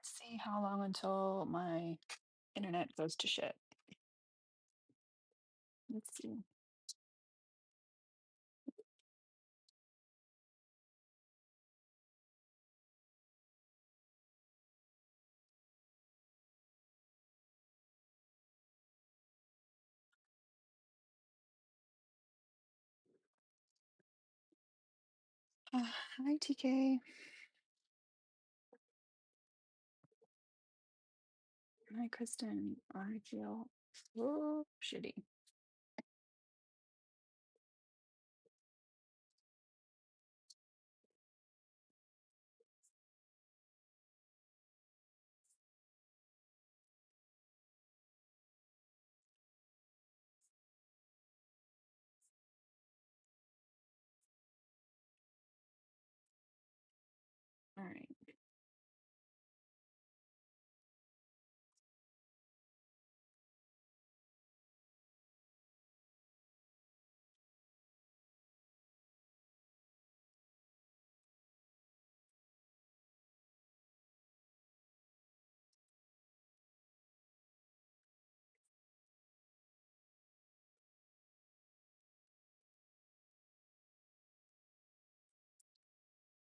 Let's see how long until my internet goes to shit. Let's see. Hi, TK. Hi, Kristen. I feel so shitty. All right.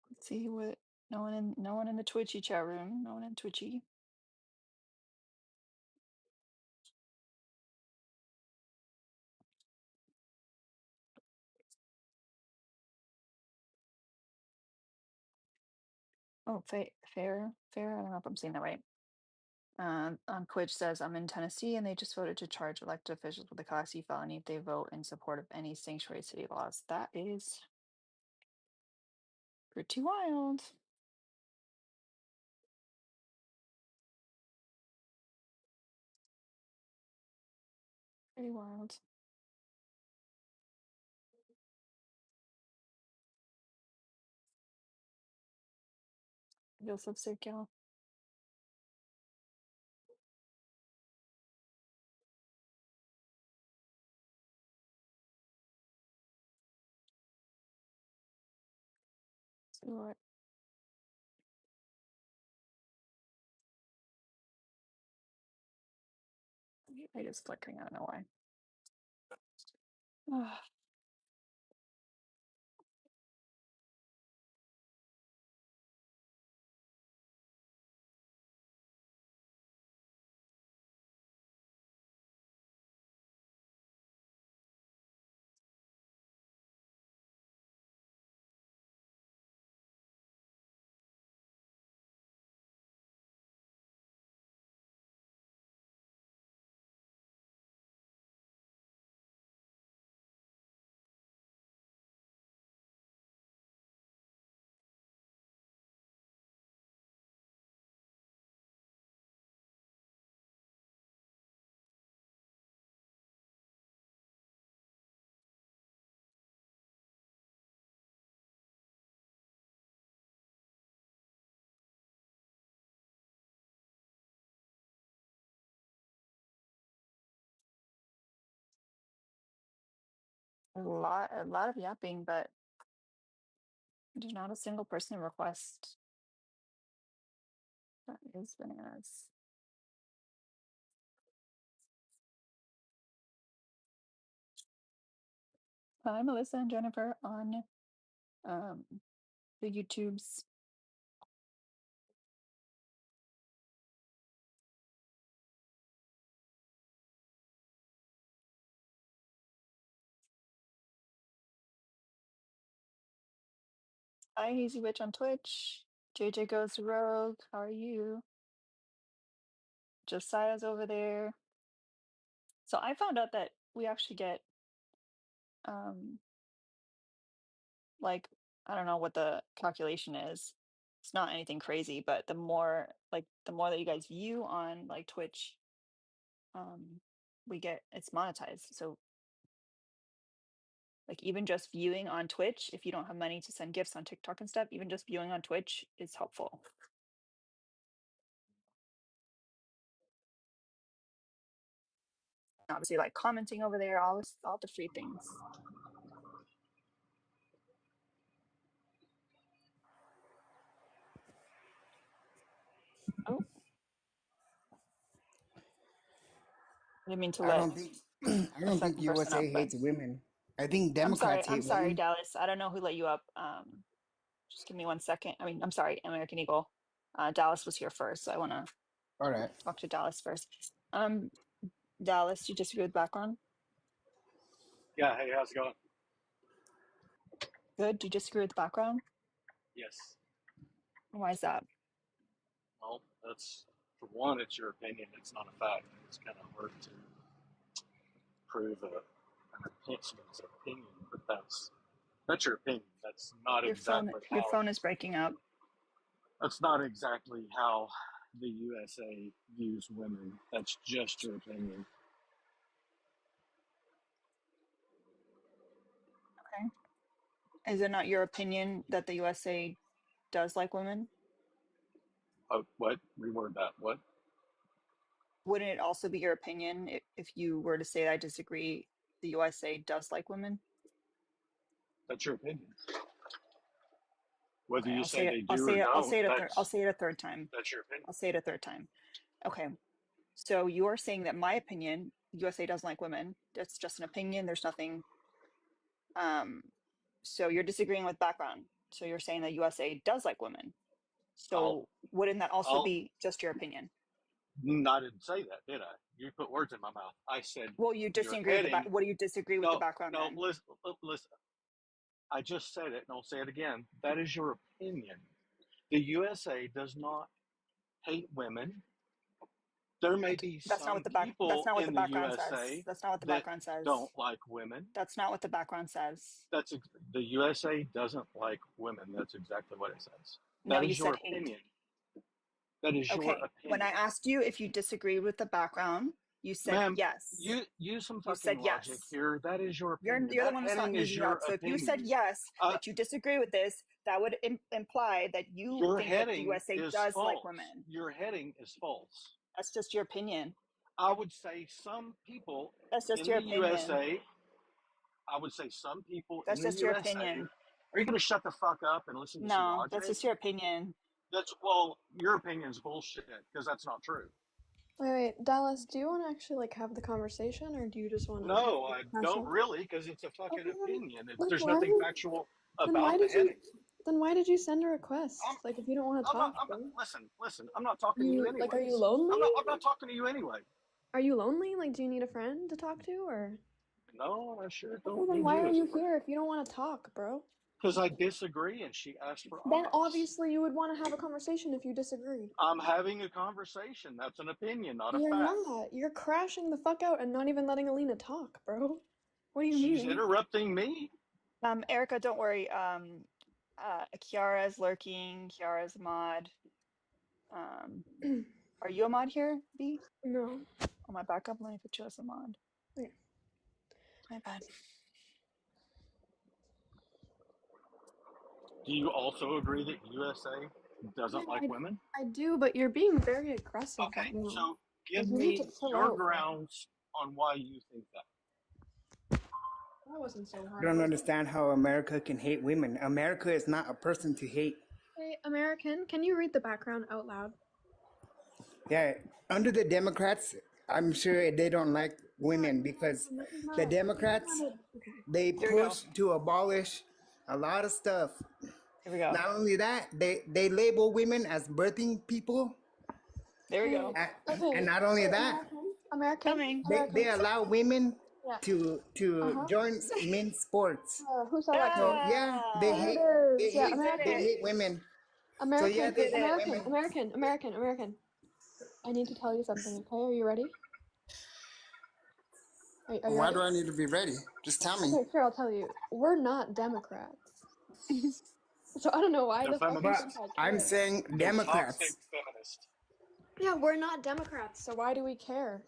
Let's see what. No one in the Twitchy chat room. No one in Twitchy. Oh, fair. I don't know if I'm saying that right. On Twitch says I'm in Tennessee and they just voted to charge elected officials with a Class C felony if they vote in support of any sanctuary city laws. That is pretty wild. Pretty wild. Joseph Circle. See what I just flickering. I don't know why. A lot of yapping, but there's not a single person request. That is bananas. Hi, Melissa and Jennifer on um the YouTubes. Hi, Hazy Witch on Twitch. JJ Goes Rogue. How are you? Josiah's over there. So I found out that we actually get um like I don't know what the calculation is. It's not anything crazy, but the more that you guys view on like Twitch, we get it's monetized. So like even just viewing on Twitch, if you don't have money to send gifts on TikTok and stuff, even just viewing on Twitch is helpful. Obviously, like commenting over there, all the free things. Oh, didn't mean to I let don't think I a don't think second person USA up, but hates women. I think I'm Democrats hate sorry, women. Dallas. I don't know who let you up. Just give me 1 second. I mean, I'm sorry, American Eagle. Dallas was here first, so I want to All right. talk to Dallas first. Dallas, you disagree with background? Yeah, hey, how's it going? Good. Do you disagree with background? Yes. Why is that? Well, that's, for one, it's your opinion. It's not a fact. It's kind of hard to prove an person's opinion, but that's your opinion. That's not exactly Your how, phone is breaking up. that's not exactly how the USA views women. That's just your opinion. Okay. Is it not your opinion that the USA does like women? Oh, what? Reword that. What? Wouldn't it also be your opinion if you were to say I disagree, the USA does like women? That's your opinion. Whether Okay, you I'll say say it. they do or don't, I'll say it a third time. that's your opinion. I'll say it a third time. Okay. So you're saying that my opinion, USA doesn't like women. That's just an opinion. There's nothing. So you're disagreeing with background. So you're saying that USA does like women. I'll, So wouldn't that also I'll, be just your opinion? I didn't say that, did I? You put words in my mouth. I said Well, you you're disagree with the back. heading. What do you disagree with the No, background no. then? Listen. I just said it, and I'll say it again. That is your opinion. The USA does not hate women. There may be That's not what some people in the background says. USA That's not what the that background says. don't like women. That's not what the background says. The USA doesn't like women. That's exactly what it says. No, That you is your said hate. opinion. That is your Okay. When I opinion. asked you if you disagreed with the background, you said Ma'am, yes. you use some You fucking said logic yes. here. That is your You're opinion. the That one that's not heading is using your that. So if you said opinion. yes, that you disagree with this, that would imply that you Your think that the heading USA is does like false. women. Your heading is false. That's just your opinion. I would say some people That's just in your the opinion. USA, I would say some people That's in the just your USA, opinion. are you going to shut the fuck up and listen to some No, that's logic? just your opinion. Well, your opinion's bullshit because that's not true. Wait, Dallas, do you want to actually like have the conversation, or do you just want to? No, I don't really because it's a fucking Okay, opinion. then There's why? nothing factual Then why about the did you? heading. Then why did you send a request? I'm, Like, if you don't want to talk, bro. listen. I'm not talking to you Are you anyways. lonely? I'm not talking to you anyway. Are you lonely? Like, do you need a friend to talk to, or? No, I sure Okay, don't then need why you are as a you friend. here if you don't want to talk, bro? Because I disagree and she asked for Then odds. obviously you would want to have a conversation if you disagree. I'm having a conversation. That's an opinion, not a You're fact. not. You're crashing the fuck out and not even letting Alina talk, bro. What do you She's mean? interrupting me. Erica, don't worry. Kiara's lurking. Kiara's a mod. Are you a mod here, B? No. On my backup, let me put you as a mod. Okay. My bad. Do you also agree that USA doesn't like women? I do, but you're being very aggressive. Okay, right now. so give You need me to chill your out, bro. grounds on why you think that. That wasn't so hard. I don't understand how America can hate women. America is not a person to hate. Hey, American, can you read the background out loud? Yeah, under the Democrats, I'm sure they don't like women because the Democrats, they Here we go. push to abolish a lot of stuff. Here we go. Not only that, they label women as birthing people. There we go. And not only that, Coming. they allow women Yeah. to join men's sports. Who saw that? So yeah, they hate they hate women. American, So, yeah, they hate women. American. I need to tell you something, okay? Are you ready? Are you Why ready? do I need to be ready? Just tell me. Okay, sure, I'll tell you. We're not Democrats. So I don't know why They're the fuck you feminists. think I I'm care. saying Toxic Democrats. feminist. Yeah, we're not Democrats, so why do we care?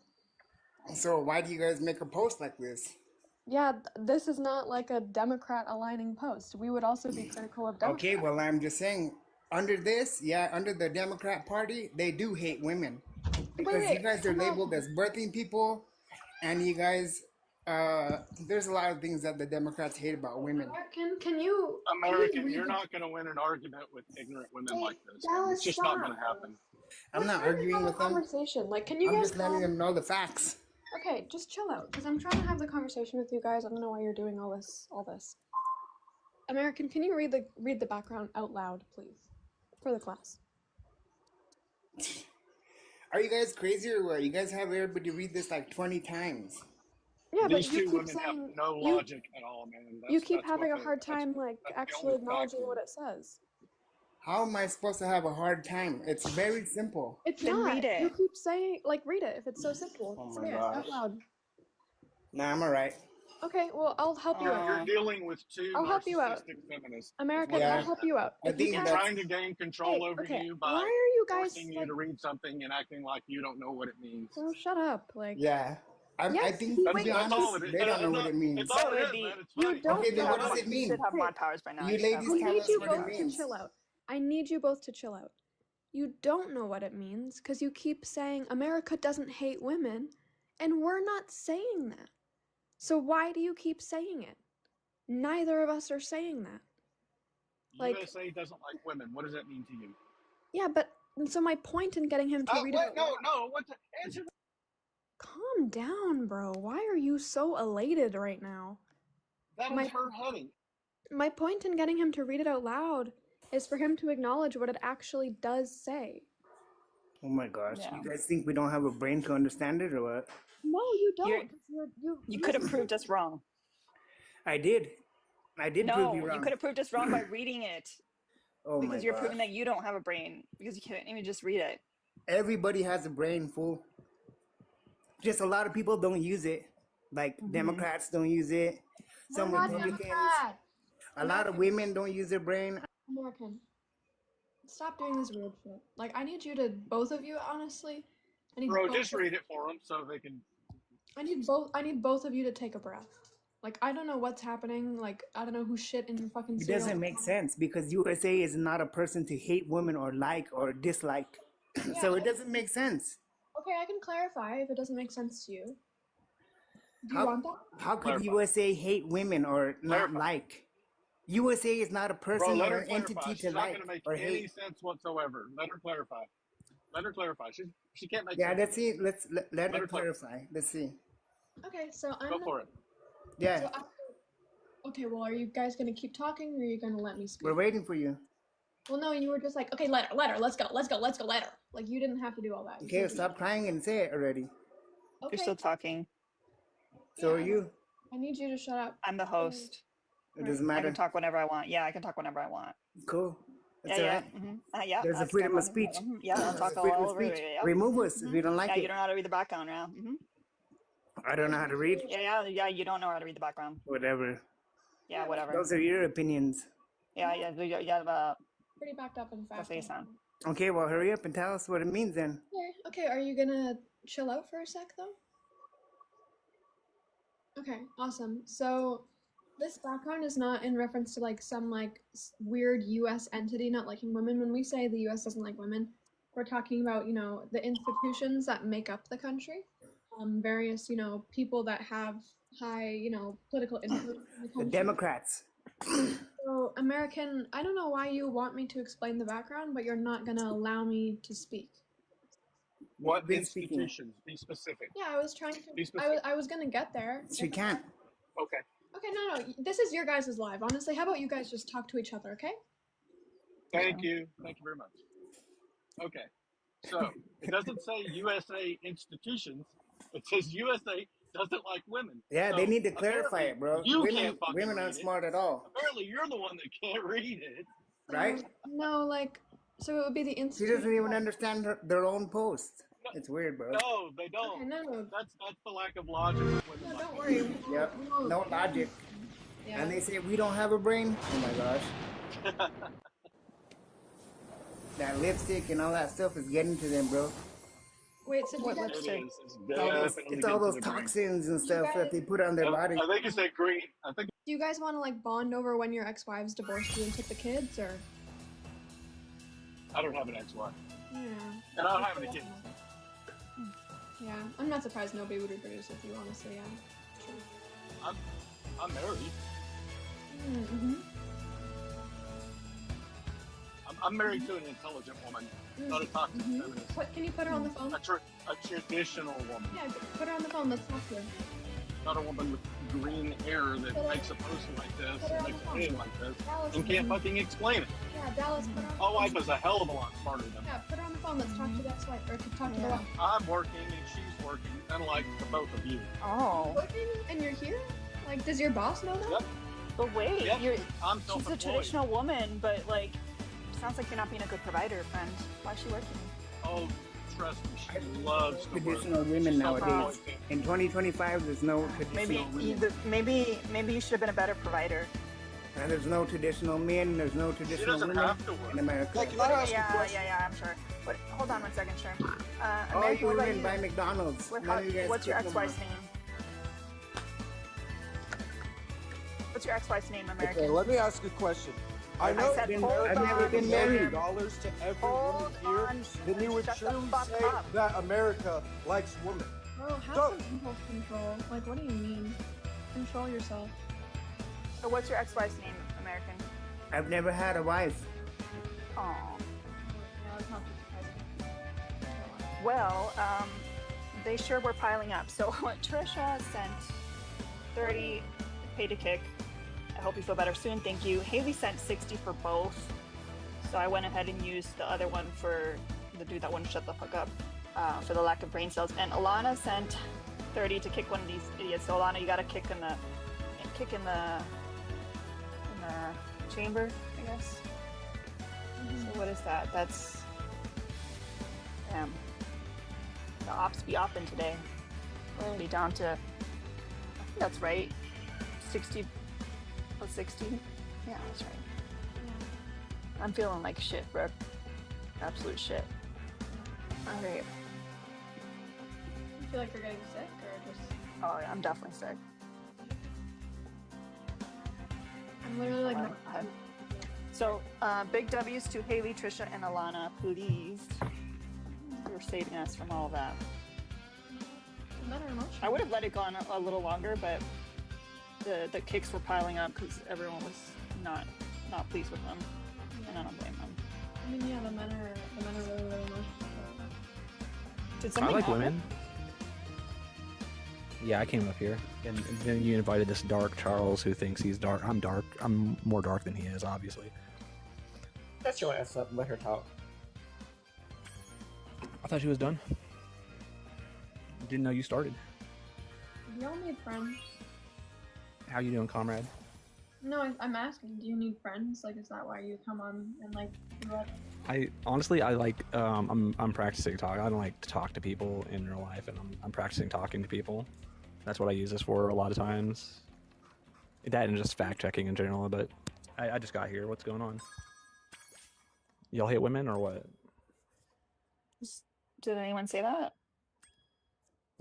So why do you guys make a post like this? Yeah, this is not like a Democrat aligning post. We would also be critical of Democrats. Okay, well, I'm just saying, under the Democrat Party, they do hate women. Because you guys are labeled as birthing people, and you guys, there's a lot of things that the Democrats hate about women. Can you... American, you're not going to win an argument with ignorant women like this. It's just not going to happen. I'm not arguing with them. Conversation. Like, can you I'm guys just letting them know the facts. Okay, just chill out, because I'm trying to have the conversation with you guys. I don't know why you're doing all this. American, can you read the background out loud, please, for the class? Are you guys crazy or what? You guys have everybody read this like 20 times. Yeah, These but you two keep women have saying no you logic at all, man. you keep That's having what a hard time like that's the actually only fact acknowledging here. what it says. How am I supposed to have a hard time? It's very simple. It's Then not. read it. You keep saying like read it if it's so simple. Oh Say my it out gosh. loud. Nah, I'm alright. Okay, well I'll help you out. You're dealing with two I'll help you out. narcissistic feminists. is American, what it Yeah. I'll is. help you out. I If you think They're can't, trying to gain control hey, over okay, you why by are you guys forcing you like? to read something and acting like you don't know what it means. Oh, shut up! Like, Yeah. I yes, think, he to That's be wait. that's honest, all it is. they don't know what it means. It's all So it it'd is, be man. It's You funny. don't Okay, you then know what have does mod, it you mean? should have Hey, mod powers by now. You should have ladies I mod tell need us you what it both to means. chill out. I need you both to chill out. You don't know what it means because you keep saying America doesn't hate women, and we're not saying that. So why do you keep saying it? Neither of us are saying that. Like, USA doesn't like women. What does that mean to you? yeah, but so my point in getting him to read it What? out No, loud. no. What? Answer. Calm down, bro. Why are you so elated right now? That My is her heading. my point in getting him to read it out loud is for him to acknowledge what it actually does say. Oh my gosh. Yeah. You guys think we don't have a brain to understand it or what? No, you You're- don't. 'Cause you You could have proved us wrong. I did. I did prove No, you you wrong. could have proved us wrong by reading it Oh my because you're proving gosh. that you don't have a brain because you can't even just read it. Everybody has a brain, fool. Just a lot of people don't use it. Like Democrats don't use it. Some We're not Republicans. Democrats. A lot of women don't use their brain. American. Stop doing this weird shit. Like, I need you to, both of you, honestly. I need Bro, both just read it for them so they can. I need both of you to take a breath. Like, I don't know what's happening. Like, I don't know who shit in your fucking It cereal. doesn't make sense because USA is not a person to hate women or like or dislike. So it doesn't make sense. Okay, I can clarify if it doesn't make sense to you. Do you How, want that? how could Clarify. USA hate women or not Clarify. like? USA is not a Bro, person let or her an clarify. entity She's to not like going to make or any hate. sense whatsoever. Let her clarify. Let her clarify. She can't make Yeah, sense. let's see. Let her her clarify. Let's see. Okay, so I'm Go gonna, for it. Yeah, so after, okay, well, are you guys gonna keep talking or are you gonna let me speak? we're waiting for you. Well, no, you were just like, okay, let her, let's go, let her. Like, you didn't have to do all that. You Okay, could be- stop crying and say it already. Okay, You're still talking. So are Yeah. you. I need you to shut up. I'm the host. It doesn't I matter. can talk whenever I want. Yeah, I can talk whenever I want. Cool. That's Yeah, all yeah. right. Yeah, There's I a can freedom talk of speech. Yeah, I'll There's talk a freedom all of over speech. it. Yeah. Remove us if you don't like Yeah, you it. don't know how to read the background now. I don't know how to read. Yeah, you don't know how to read the background. Whatever. Yeah, whatever. Those are your opinions. Yeah, Pretty backed up and fast. face on. Okay, well, hurry up and tell us what it means then. Okay, are you gonna chill out for a sec though? Okay, awesome. So this background is not in reference to like some like weird US entity not liking women. When we say the US doesn't like women, we're talking about, you know, the institutions that make up the country. Various, you know, people that have high, you know, political influence in the The country. Democrats. So, American, I don't know why you want me to explain the background, but you're not gonna allow me to speak. What been speaking. institutions? Be specific. Yeah, I was trying to. Be specific. I was gonna get there. She can't. Okay. Okay, no. This is your guys' live. Honestly, how about you guys just talk to each other, okay? Thank you. Thank you very much. Okay. So it doesn't say USA institutions. It says USA doesn't like women. Yeah, So they need to clarify apparently it, bro. You can't fucking women read aren't it. smart at all, Apparently, you're the one that can't read it. right? No, like, so it would be the She institution. doesn't even understand their own post. It's weird, bro. No, they don't. Okay, no. That's the lack of logic. With women No, like don't that. worry. Yep. We won't- No logic. Yeah. And they say we don't have a brain. Oh my gosh. That lipstick and all that stuff is getting to them, bro. Wait, so do you What guys, It lipstick? is. It's It's all those, definitely it's all getting those to the brain. toxins and stuff that they put on their body. I think it's that green. I think do you guys want to like bond over when your ex-wives divorced you and took the kids, or? I don't have an ex-wife, Yeah. and I don't have any kids. Yeah, I'm not surprised nobody would reproduce with you, honestly. Yeah. True. I'm married. Mm-hmm. I'm married to an intelligent woman, not a toxic feminist. Can you put her on the phone? A traditional woman. Yeah, put her on the phone. Let's talk to her. Not a woman with green hair that makes a post like this and makes a name like this Dallas, and can't fucking explain it. Yeah, Dallas, put her on the My phone. wife is a hell of a lot smarter than me. Yeah, put her on the phone. Let's talk to that swipe, or to talk to the wife. I'm working and she's working, unlike the both of you. Oh, Working and you're here? Like, does your boss know that? Yep. but wait, Yep. I'm she's a self-employed. traditional woman, but like, sounds like you're not being a good provider, friend. Why is she working? Oh, trust me, she loves to work. Traditional women She's nowadays. self-employed. In 2025, there's no Maybe, traditional. maybe you should have been a better provider. And there's no traditional men. There's no She traditional doesn't women have to work. in America. Like, can I ask a Yeah, question? I'm sure. But hold on one second, sure. All American, you what about women you? buy McDonald's. What- None of you guys what's your cook no more. ex-wife's name? What's your ex-wife's name, American? Okay, let me ask a question. I I know said, if hold I've never on, been sir. married. $1 to every Hold woman here, on, then you would shut the truly fuck say up. that America likes women. Bro, have So- some impulse control. Like, what do you mean? Control yourself. So what's your ex-wife's name, American? I've never had a wife. Oh. Yeah, let's not be surprised. Well, they sure were piling up. So Trisha sent 30 pay to kick. I hope you feel better soon. Thank you. Haley sent 60 for both. So I went ahead and used the other one for the dude that wouldn't shut the fuck up for the lack of brain cells. And Alana sent 30 to kick one of these idiots. So Alana, you got to kick in the chamber, I guess. So what is that? That's damn. The ops be opping today. We're already down to, I think that's right, 60 plus 60. Yeah, that's right. I'm feeling like shit, bro. Absolute shit. All right. You feel like you're getting sick, or just? Oh, yeah, I'm definitely sick. I'm literally like. Go ahead. So, big W's to Haley, Trisha, and Alana, please. You're saving us from all of that. Better emotion. I would have let it go on a little longer, but the kicks were piling up because everyone was not pleased with them, and I don't blame them. I mean, yeah, the men are really, really emotional. Did I something like happen? women. Yeah, I came up here, and then you invited this dark Charles who thinks he's dark. I'm dark. I'm more dark than he is, obviously. Shut your ass up and let her talk. I thought she was done. Didn't know you started. We all need friends. How you doing, comrade? No, I'm asking. Do you need friends? Like, is that why you come on and like? What? I honestly, I like. I'm practicing talk. I don't like to talk to people in real life, and I'm practicing talking to people. That's what I use this for a lot of times. That and just fact checking in general. But I just got here. What's going on? Y'all hate women or what? Did anyone say that?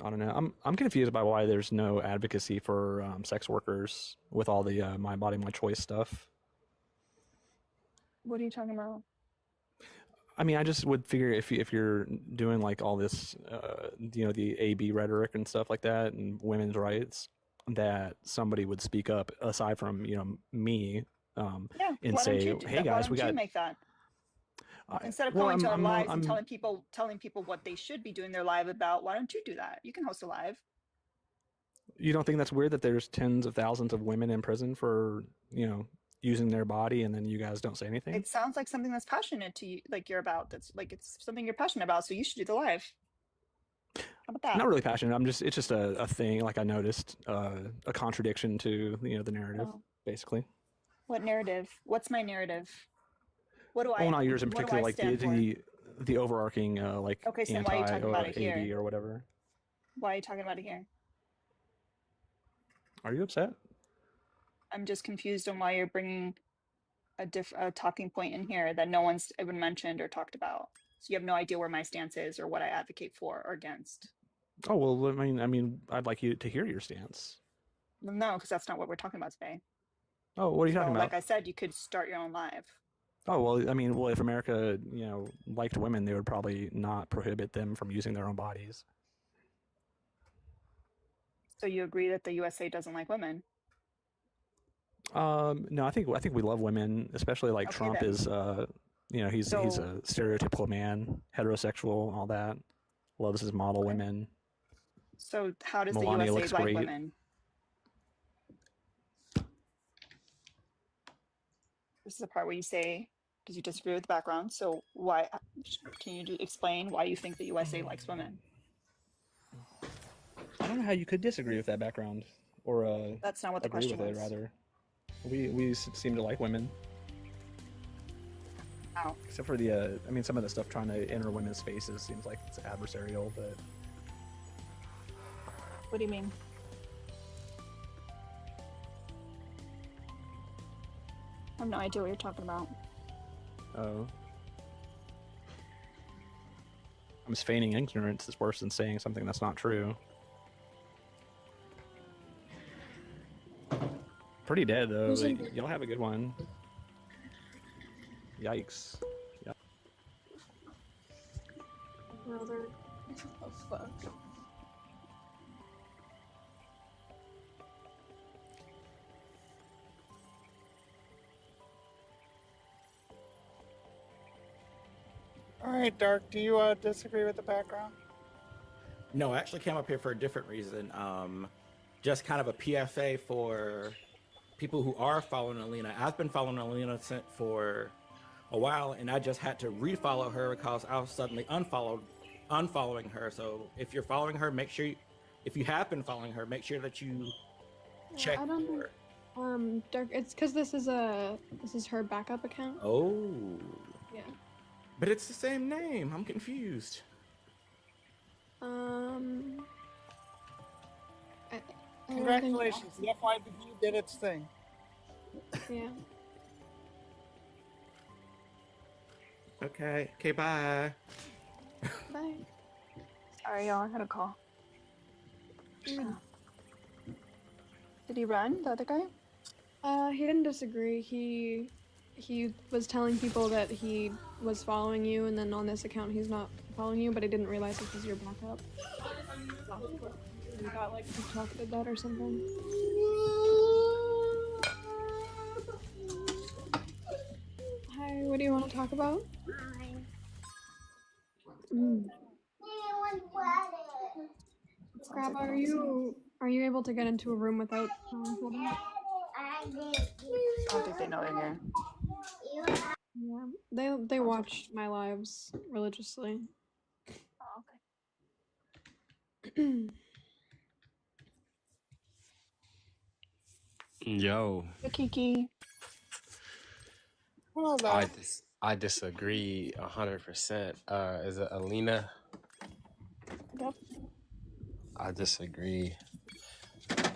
I don't know. I'm confused by why there's no advocacy for sex workers with all the my body, my choice stuff. What are you talking about? I mean, I just would figure if you're doing like all this, the AB rhetoric and stuff like that, and women's rights, that somebody would speak up aside from me, Yeah. and why don't say, you do "Hey that? Why guys, don't we you got." make that instead of well, going to our I'm- lives and I'm- telling people what they should be doing their live about. Why don't you do that? You can host a live. You don't think that's weird that there's tens of thousands of women in prison for using their body, and then you guys don't say anything? It sounds like something that's passionate to you, like you're about. That's like it's something you're passionate about. So you should do the live. How about that? Not really passionate. It's just a thing. Like I noticed a contradiction to the narrative, Oh. basically. What narrative? What's my narrative? What do I? Well, not yours in what do particular. I Like stand for? the overarching like Okay, so then why are you anti talking or about it AD here? or whatever. Why are you talking about it here? Are you upset? I'm just confused on why you're bringing a talking point in here that no one's even mentioned or talked about. So you have no idea where my stance is or what I advocate for or against. Oh well, I mean, I'd like you to hear your stance. Well, no, because that's not what we're talking about today. Oh, what are you So, talking like about? I said, you could start your own live. Oh well, I mean, if America, liked women, they would probably not prohibit them from using their own bodies. So you agree that the USA doesn't like women? No, I think we love women, especially like Okay, Trump then. is, You know, he's So- a stereotypical man, heterosexual, all that. Loves his model women. So how does Melania the looks USA like great. women? This is the part where you say, because you disagree with the background. So why? Can you explain why you think the USA likes women? I don't know how you could disagree with that background, or That's not what the agree with question it was. rather. We seem to like women, How? except for the I mean, some of the stuff trying to enter women's spaces seems like it's adversarial, but What do you mean? I have no idea what you're talking about. oh. I'm just feigning ignorance is worse than saying something that's not true. Pretty dead though. Who's Like, in- y'all have a good one. Yikes. Brother. Oh fuck. All right, Dark, do you disagree with the background? No, I actually came up here for a different reason. Just kind of a PFA for people who are following Alina. I've been following Alina for a while, and I just had to refollow her because I was suddenly unfollowing her. So if you're following her, make sure if you have been following her, make sure that you check. I don't think. Dark. It's because this is her backup account. Oh, Yeah. but it's the same name. I'm confused. I don't Congratulations, the FYBB did its thing. Think, yeah. Okay, bye. Bye. Sorry, y'all. I got a call. Mm. Did he run, the other guy? He didn't disagree. He was telling people that he was following you, and then on this account he's not following you, but he didn't realize this was your backup. You got like TikTok did that or something. Hi, what do you want to talk about? Mm. Grab, are you able to get into a room without holding it? I don't think they know they're here. Yeah, they watch my lives religiously. Oh, okay. Yo, Hey, Kiki. Well, I disagree 100%. Is it Alina? Yep. I disagree. said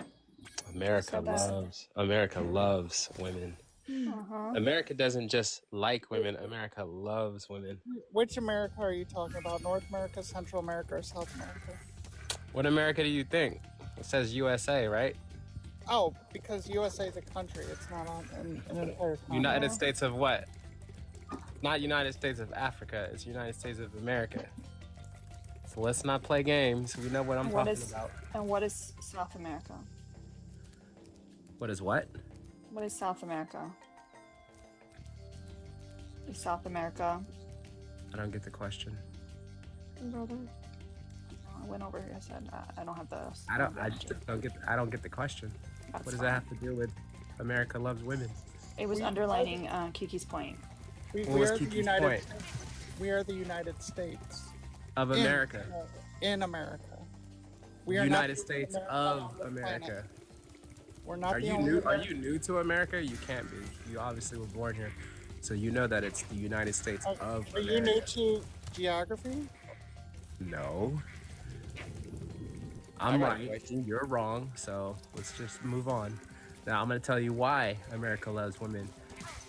that. America loves women. Uh-huh. America doesn't just like women. America loves women. which America are you talking about? North America, Central America, or South America? What America do you think? It says USA, right? Oh, because USA is a country. It's not on an entire continent. United States of what? Not United States of Africa. It's United States of America. So let's not play games. We know what I'm And what talking is- about. And what is South America? What is what? What is South America? Is South America? I don't get the question. Brother. I went over here. I said I don't have the. I just don't get the question. That's What does fine. that have to do with America loves women? It was underlining Kiki's point. We What was are the Kiki's United point? States. We are the United States. Of In- America. In America. We are not United the States America of on the planet. America. We're not Are the you only new? Are America. you new to America? You can't be. You obviously were born here, so you know that it's the United States of Are you America. new to geography? No. I I'm got a right. question. You're wrong. So let's just move on. Now I'm going to tell you why America loves women.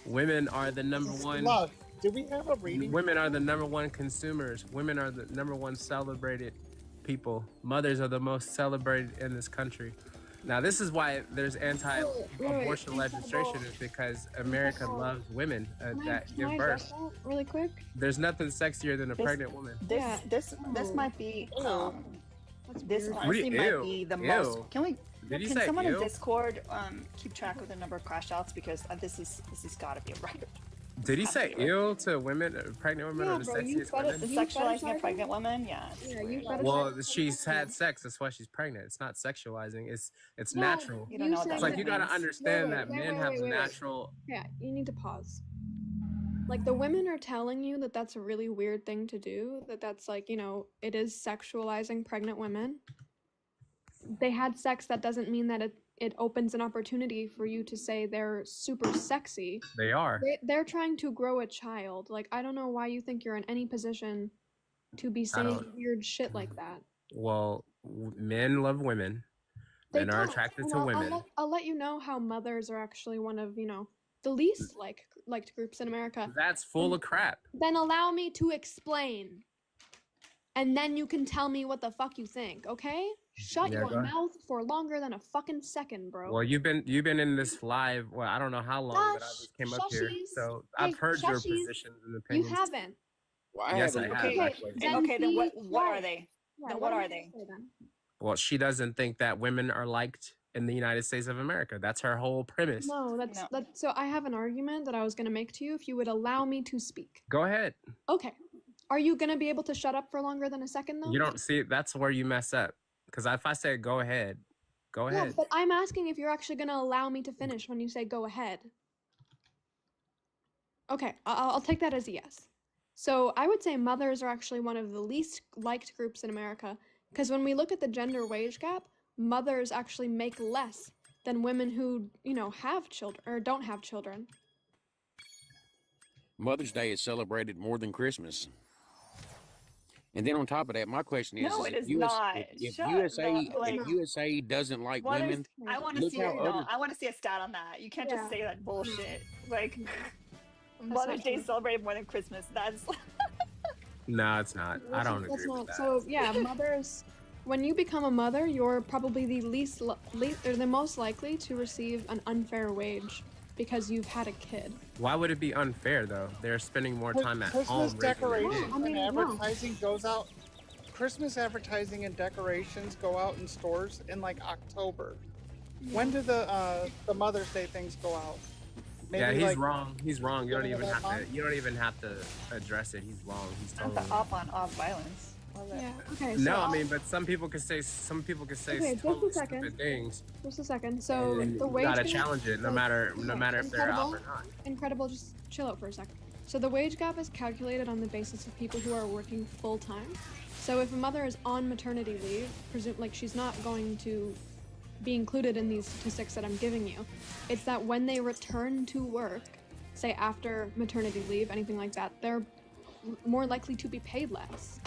Women are the number one. Love. Do we have a reading? Women are the number one consumers. Women are the number one celebrated people. Mothers are the most celebrated in this country. Now, this is why there's anti-abortion wait. legislation, is because America loves women that Can give I birth. address that really quick? There's nothing sexier than a This- pregnant woman. This Yeah. this might be That's this weird. honestly Ew. might be the most. Ew. Can we? Did you Can say someone in ew? Discord keep track of the number of crash outs, because this has got to be a record. Did he say ill to women, pregnant women, Yeah, or the bro, you sexiest fed it- women? The You sexualizing fetishize a pregnant it? woman, yeah. It's Yeah, you weird. fetishize Well, it. she's had sex. That's why she's pregnant. It's not sexualizing. It's No, natural. You don't know what It's that saying like word you gotta means. understand that men have natural. Yeah, you need to pause. Like the women are telling you that that's a really weird thing to do, that's like, it is sexualizing pregnant women. They had sex, that doesn't mean that it opens an opportunity for you to say they're super sexy. They are. They're trying to grow a child. Like, I don't know why you think you're in any position to be saying don't- weird shit like that. Well, men love women. They Men are don't. attracted And to women. I'll let you know how mothers are actually one of, the least liked groups in America. That's full of crap. Then allow me to explain. And then you can tell me what the fuck you think, okay? Shut Yeah, your go ahead. mouth for longer than a fucking second, bro. Well, you've been in this live. Well, I don't know how long, but I just came up here, Shushies. so Hey, I've heard your shushies. positions and You opinions. haven't. Well, Yes, I haven't. have Okay, actually. then Okay, then be what are quiet. they? Yeah, Then what am are I they? gonna say then? Well, she doesn't think that women are liked in the United States of America. That's her whole premise. No, that's so I have an argument that I was gonna make to you if you would allow me to speak. Go ahead. Okay. Are you gonna be able to shut up for longer than a second though? You don't see. That's where you mess up. Because if I say go ahead, go Yeah, ahead. but I'm asking if you're actually gonna allow me to finish when you say go ahead. Okay, I'll take that as a yes. So I would say mothers are actually one of the least liked groups in America because when we look at the gender wage gap, mothers actually make less than women who, have children or don't have children. Mother's Day is celebrated more than Christmas. And then on top of that, my question is, No, is it is not. if Shut USA, up, like- if USA doesn't like What is? women, I want to look see how it. No, other- I want to see a stat on that. You can't Yeah. just say that bullshit. Like not Mother's Day true. celebrated more than Christmas. That's No, it's not. I don't agree with that. So yeah, mothers. When you become a mother, you're probably the or the most likely to receive an unfair wage because you've had a kid. Why would it be unfair though? They're spending more time at Christmas home. raising their decorations kids. I mean, and no. advertising goes out. Christmas advertising and decorations go out in stores in like October. When do the Mother's Day things go out? Yeah, he's like, wrong. He's wrong. You don't beginning even of that have to. month? You don't even have to address it. He's wrong. He's not totally the wrong. up on off violence. Love it. Yeah. Okay. So No, I mean, but some people could say Okay, just a totally second. stupid things. just a second. So And the you wage gotta gap- challenge it, no so- matter okay, if they're out or not. Incredible. Just chill out for a sec. So the wage gap is calculated on the basis of people who are working full time. So if a mother is on maternity leave, she's not going to be included in these statistics that I'm giving you. It's that when they return to work, say after maternity leave, anything like that, they're more likely to be paid less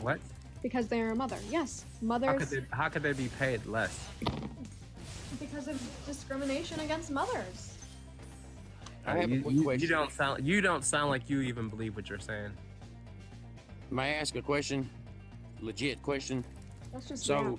What? because they are a mother. Yes, How mothers could they be paid less? because of discrimination against mothers. I have a quick You question. don't sound like you even believe what you're saying. May I ask a question? Legit question. That's just So,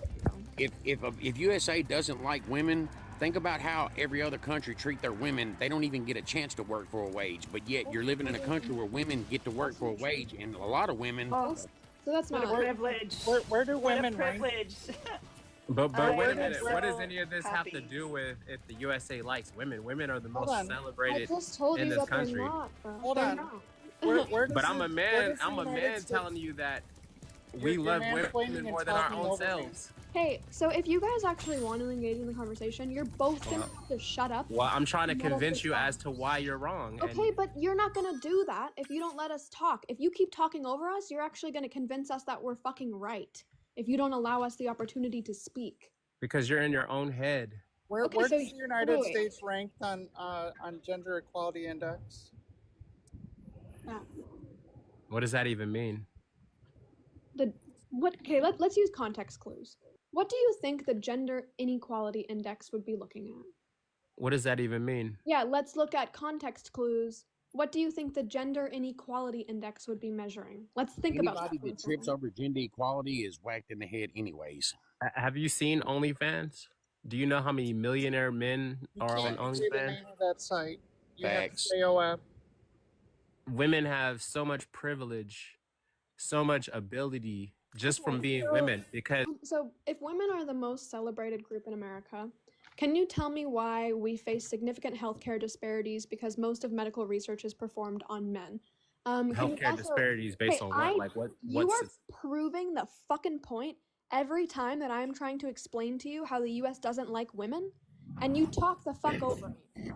yeah. if USA doesn't like women, think about how every other country treat their women. They don't even get a chance to work for a wage, but yet you're living in a country where women get to work for a wage, and a lot of women. Oh, So that's what not a privilege. Where do What a women rank? privilege. But I wait a am minute. What does so any of this have to happy. do with if the USA likes women? Women are the Hold most on. I celebrated. just told in you this that country. they're not, bro. Hold They're on. not. Where But does I'm a the- where man. does the I'm a United man States- telling you that we You're love mansplaining women and more than our talking own over me. selves. Hey, so if you guys actually want to engage in the conversation, you're both gonna have to shut up. Well, I'm trying to Let us convince you respond. as to why you're wrong. Okay, but you're not gonna do that if you don't let us talk. If you keep talking over us, you're actually gonna convince us that we're fucking right. If you don't allow us the opportunity to speak. because you're in your own head. Where Okay, where so does the United wait. States rank on gender equality index? What does that even mean? Let's use context clues. What do you think the gender inequality index would be looking at? What does that even mean? Yeah, let's look at context clues. What do you think the gender inequality index would be measuring? Let's think about that. Anybody for a that trips second. over gender equality is whacked in the head, anyways. Have you seen OnlyFans? Do you know how many millionaire men You are on can't say the OnlyFans? name of that site. You have to Facts. say OF. Women have so much privilege, so much ability just from Okay, being so- women because So if women are the most celebrated group in America, Can you tell me why we face significant healthcare disparities because most of medical research is performed on men? Can you Healthcare also- disparities based Okay, on what? Like what? You What's are proving the fucking point every time that I'm trying to explain to you how the U.S. doesn't like women, and you talk the fuck over me.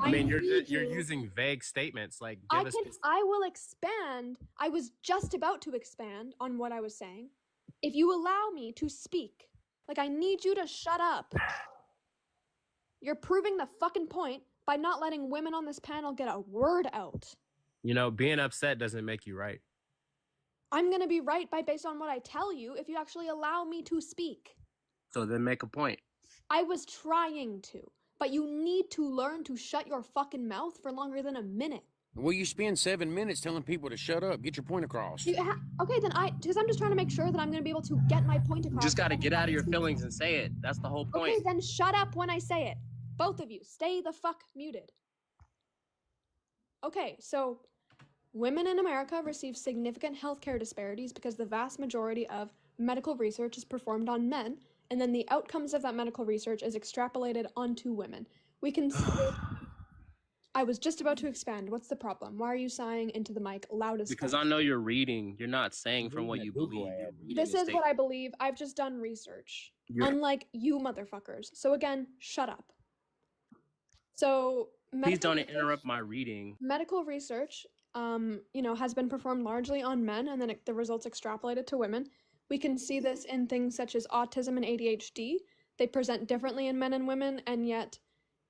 I mean, you're need you're you- using vague statements. Like, I give us. can. I will expand. I was just about to expand on what I was saying. If you allow me to speak, like I need you to shut up. You're proving the fucking point by not letting women on this panel get a word out. You know, being upset doesn't make you right. I'm gonna be right based on what I tell you if you actually allow me to speak. So then make a point. I was trying to, but you need to learn to shut your fucking mouth for longer than a minute. Well, you spend 7 minutes telling people to shut up. Get your point across. Okay, then because I'm just trying to make sure that I'm gonna be able to get my point across. You just got to get out of your feelings and say it. That's the whole point. Okay, then shut up when I say it. Both of you, stay the fuck muted. Okay, so women in America receive significant healthcare disparities because the vast majority of medical research is performed on men, and then the outcomes of that medical research is extrapolated onto women. We can see I was just about to expand. What's the problem? Why are you sighing into the mic loud as Because fuck? I know you're reading. You're not saying from what you believe. You're reading This a is what I believe. I've just done research. You're- Unlike you motherfuckers. So again, shut up. So Please don't interrupt my reading. medical research, has been performed largely on men, and then the results extrapolated to women. We can see this in things such as autism and ADHD. They present differently in men and women, and yet,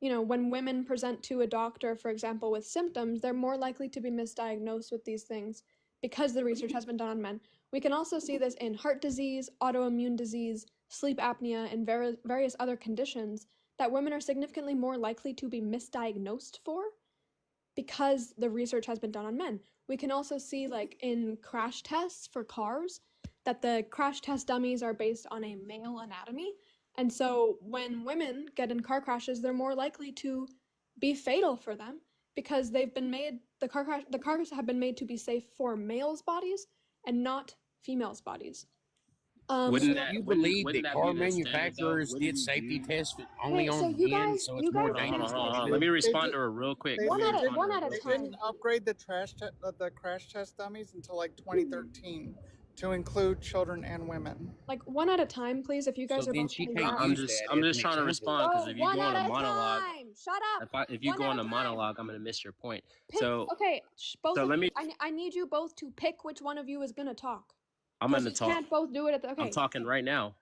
when women present to a doctor, for example, with symptoms, they're more likely to be misdiagnosed with these things because the research has been done on men. We can also see this in heart disease, autoimmune disease, sleep apnea, and various other conditions that women are significantly more likely to be misdiagnosed for because the research has been done on men. We can also see, like, in crash tests for cars, that the crash test dummies are based on a male anatomy. And so when women get in car crashes, they're more likely to be fatal for them because they've been made, the cars have been made to be safe for males' bodies and not females' bodies. You believe that car manufacturers did safety tests only so on you men, guys- so you it's more guys- dangerous? Hold on. Let me respond to her real quick. They One at a They time. didn't upgrade the crash test dummies until like 2013 to include children and women. Like, one at a time, please, if you guys So are then both she getting can't loud. use that I'm as just an trying to example. respond because if you One go on at a monologue, time. Shut up. if you One go at on a a time. monologue, I'm gonna miss your point. Pick, So okay, both so of let you, me- I need you both to pick which one of you is gonna talk. I'm 'Cause gonna you talk. can't both do it at the. Okay. I'm talking right now.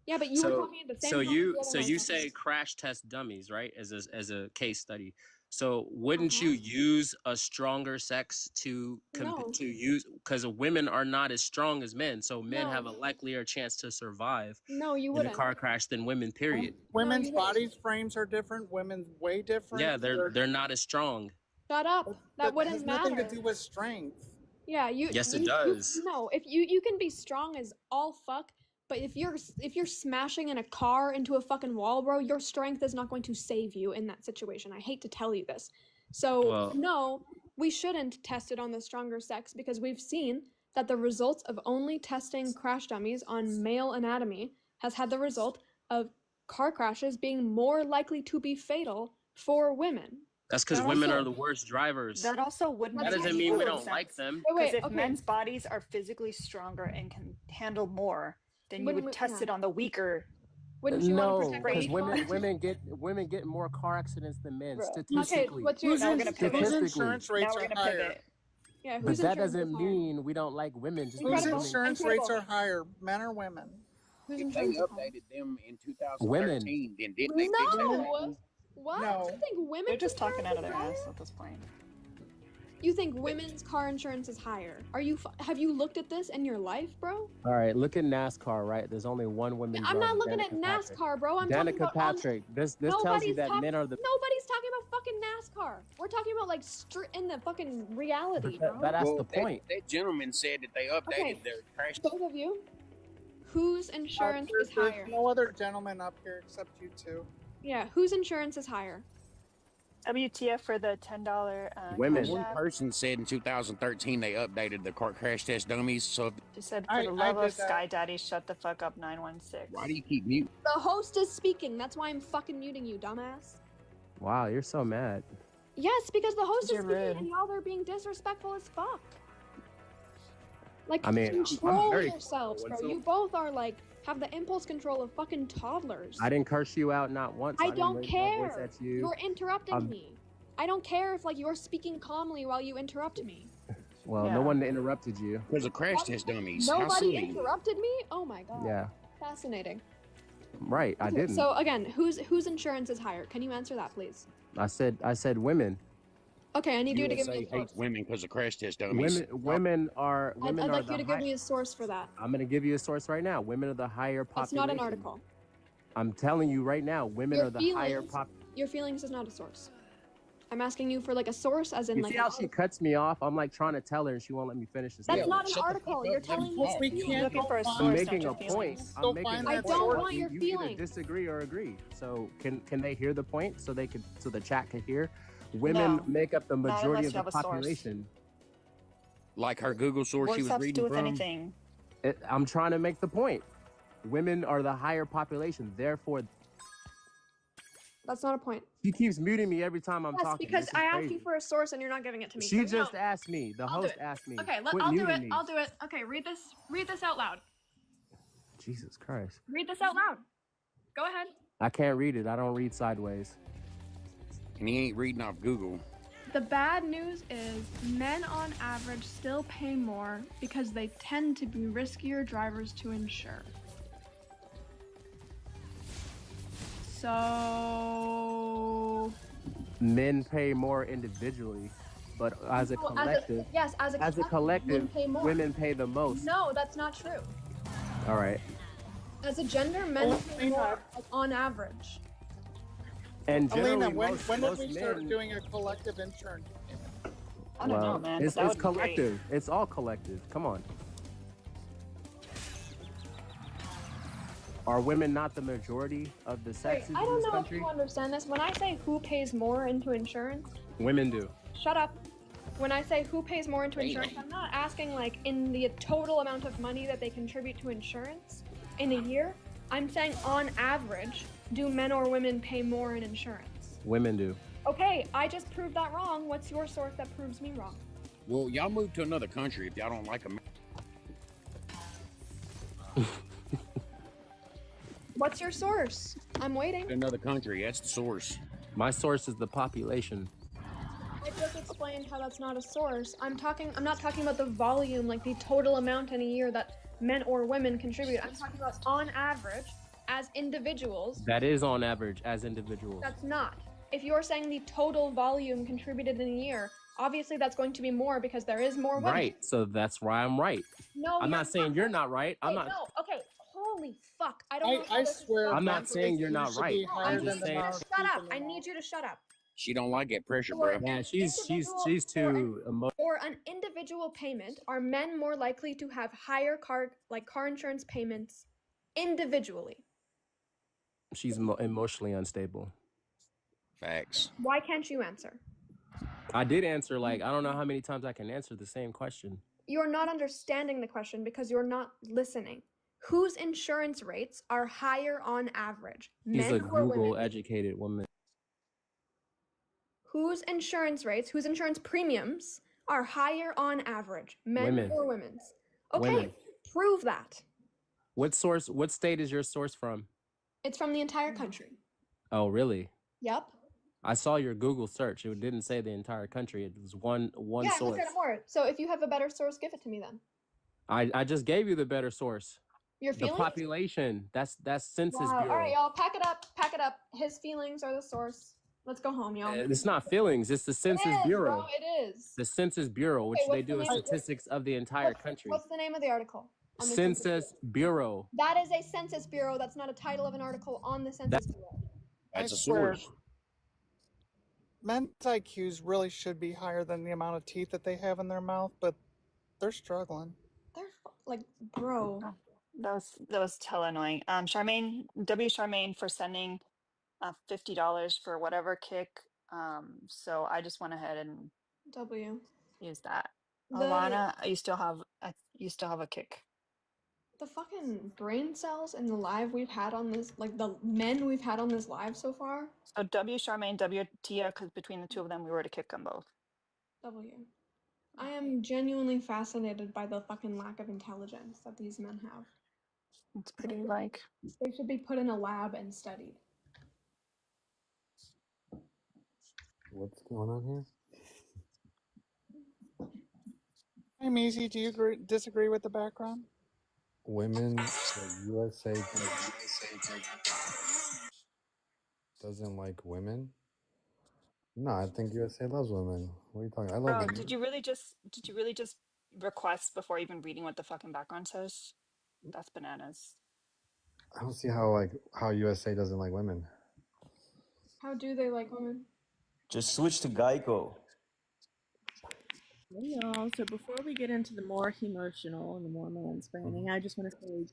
Yeah, but you were talking at the same time. as the other one. say crash test dummies, right? As a case study. So wouldn't you use a stronger sex to No. use because women are not as strong as men, so men No. have a likelier chance to survive No, you in a wouldn't. car crash than women. Period. Women's you wouldn't. bodies frames are different. Women's way different. Yeah, they're not as strong. Shut up. That has wouldn't nothing matter. to do with strength. Yeah, Yes, it does. No, if you can be strong as all fuck, but if you're smashing in a car into a fucking wall, bro, your strength is not going to save you in that situation. I hate to tell you this. So Well- no, we shouldn't test it on the stronger sex because we've seen that the results of only testing crash dummies on male anatomy has had the result of car crashes being more likely to be fatal for women. That's because That women also- are the worst drivers. That also wouldn't. That make doesn't any mean we sense. don't like them. Because if okay. men's bodies are physically stronger and can handle more, then you Wouldn't would we- test it on the weaker. Wouldn't you No, want to protect because the women get in more car accidents than men Bro. statistically. what's your Now we're gonna pivot. Whose Statistically. insurance Now rates we're are gonna higher? pivot. Yeah, But whose that insurance doesn't is higher? mean we don't like women. Just Whose because Incredible. women- insurance rates are higher, men or women? Whose If they insurance is higher? updated them in 2013, then didn't they fix No. that? What? No. You think women? They're just talking out of their ass at this point. You think women's car insurance is higher? Have you looked at this in your life, bro? All right, look at NASCAR. Right, there's only one woman. I'm not driver, looking at Danica Patrick. NASCAR, bro. I'm talking Danica about Patrick. This tells you Nobody's that men are the. Nobody's talking about fucking NASCAR. We're talking about like in the fucking reality, bro. That's Well, the point. That gentleman said that they updated Okay. their crash. Both of you, whose insurance is There's higher? no other gentleman up here except you two. Yeah, whose insurance is higher? WTF for the $10 Women. Cash One App. person said in 2013 they updated the car crash test dummies. So She said, for the love of Sky Daddy, shut the fuck up, 916. why do you keep mute? The host is speaking. That's why I'm fucking muting you, dumbass. Wow, you're so mad. Yes, because the host is You're speaking rude. and y'all are being disrespectful as fuck. Like, I mean, I'm control very yourselves, bro. comfortable. You both are like, have the impulse control of fucking toddlers. I didn't curse you out not once. I didn't don't raise my voice care. at you. You're interrupting me. I don't care if like you're speaking calmly while you interrupt me. Well, Yeah. no one interrupted you. Because of crash test dummies. How Nobody silly. interrupted me? Oh my god. Yeah, Fascinating. right. I Okay, didn't. So again, whose insurance is higher? Can you answer that, please? I said women. Okay, I need you to give me USA a source. hates women because of crash test dummies. Women are I'd women are like the you to give me a source for that. I'm gonna give you a source right now. Women are the higher It's population. not an article. I'm telling you right now, women Your are the higher feelings- pop. Your feelings is not a source. I'm asking you for like a source, as in You like. see an how she cuts me off? I'm like trying to tell her, and she won't let me finish this. That's Yeah, not an shut the article. fuck You're up. telling Well, me. we You're can't looking for a go source, I'm find- not making your a point. feelings. I'm Go making find a I that point. don't source. want your You feelings. either disagree or agree. So can they hear the point so the chat can hear? Women No. make up the Not majority unless you of have the a source. population. Like her Google source What's she was that to do reading with from. anything? I'm trying to make the point. Women are the higher population. Therefore, That's not a point. she keeps muting me every time I'm Yes, talking. because This is I asked crazy. you for a source and you're not giving it to me. She So just no. asked me. The I'll do host it. asked me. Okay, Quit I'll do muting it. me. I'll do it. Okay, read this out loud. Jesus Christ. Read this out loud. Go ahead. I can't read it. I don't read sideways. And he ain't reading off Google. The bad news is men on average still pay more because they tend to be riskier drivers to insure. So Men pay more individually, but as a collective, as a collective, men pay more. women pay the most. No, that's not true. All right. As a gender, men Oh, pay more like, on average. And generally, Alina, when most, did most we start men, doing a collective insurance? I don't know, well, man. it's That would be great. collective. It's all collective. Come on. Are women not the majority of the Wait, sexes I in don't this know country? if you understand this. When I say who pays more into insurance, Women do. shut up. When I say who pays more into insurance, I'm not asking like in the total amount of money that they contribute to insurance in a year. I'm saying on average, do men or women pay more in insurance? Women do. Okay, I just proved that wrong. What's your source that proves me wrong? Well, y'all move to another country if y'all don't like them. What's your source? I'm waiting. Another country, that's the source. My source is the population. I just explained how that's not a source. I'm not talking about the volume, like the total amount in a year that men or women contribute. I'm talking about on average as individuals. That is on average as individuals. That's not. If you're saying the total volume contributed in a year, obviously that's going to be more because there is more women. Right. So that's why I'm right. No, I'm not saying you're not right. I'm Wait, not. No. Okay. Holy fuck! I don't. know how I this is swear. going. I'm not saying you're not should right. be higher I'm than just the saying. amount of Shut up! people I involved. need you to shut up. She don't like that pressure, Or- bro. Yeah, she's too emotional. For an individual payment, are men more likely to have higher car insurance payments individually? She's emotionally unstable. Facts. Why can't you answer? I did answer I don't know how many times I can answer the same question. You're not understanding the question because you're not listening. Whose insurance rates are higher on average? She's Men a or Google women? educated woman. Whose insurance rates, whose insurance premiums are higher on average? Men Women. or women's? Okay, Women. prove that. What state is your source from? It's from the entire country. Oh, really? Yep. I saw your Google search. It didn't say the entire country. It was one Yeah, source. look at it more. So if you have a better source, give it to me then. I just gave you the better source. Your The feelings? population. That's Census Wow. Bureau. All right, y'all, pack it up. Pack it up. His feelings are the source. Let's go home, y'all. It's not feelings. It's the Census It is, Bureau. bro, it is. The Census Bureau, which Okay, they what's the do name of- statistics of the entire country. What's the name of the article? On the Census Bureau. That is a census bureau. That's not a title of an article on the census bureau. That's I a swear. source. Men's IQs really should be higher than the amount of teeth that they have in their mouth, but they're struggling. They're like, bro. That was hella annoying. Charmaine for sending $50 for whatever kick So I just went ahead and W. used that. The Alana, you still have a kick. the fucking brain cells in the live we've had on this, like the men we've had on this live so far. So W Charmaine, W Tia, because between the two of them, we were to kick them both. W. I am genuinely fascinated by the fucking lack of intelligence that these men have. It's pretty like. They should be put in a lab and studied. What's going on here? Hey, Measy, do you disagree with the background? Women, the USA doesn't like women. No, I think USA loves women. What are you talking? I love Bro, women. did you really just request before even reading what the fucking background says? That's bananas. I don't see how USA doesn't like women. How do they like women? Just switch to Geico. Hey y'all, so before we get into the more emotional and the more mansplaining, I just want to say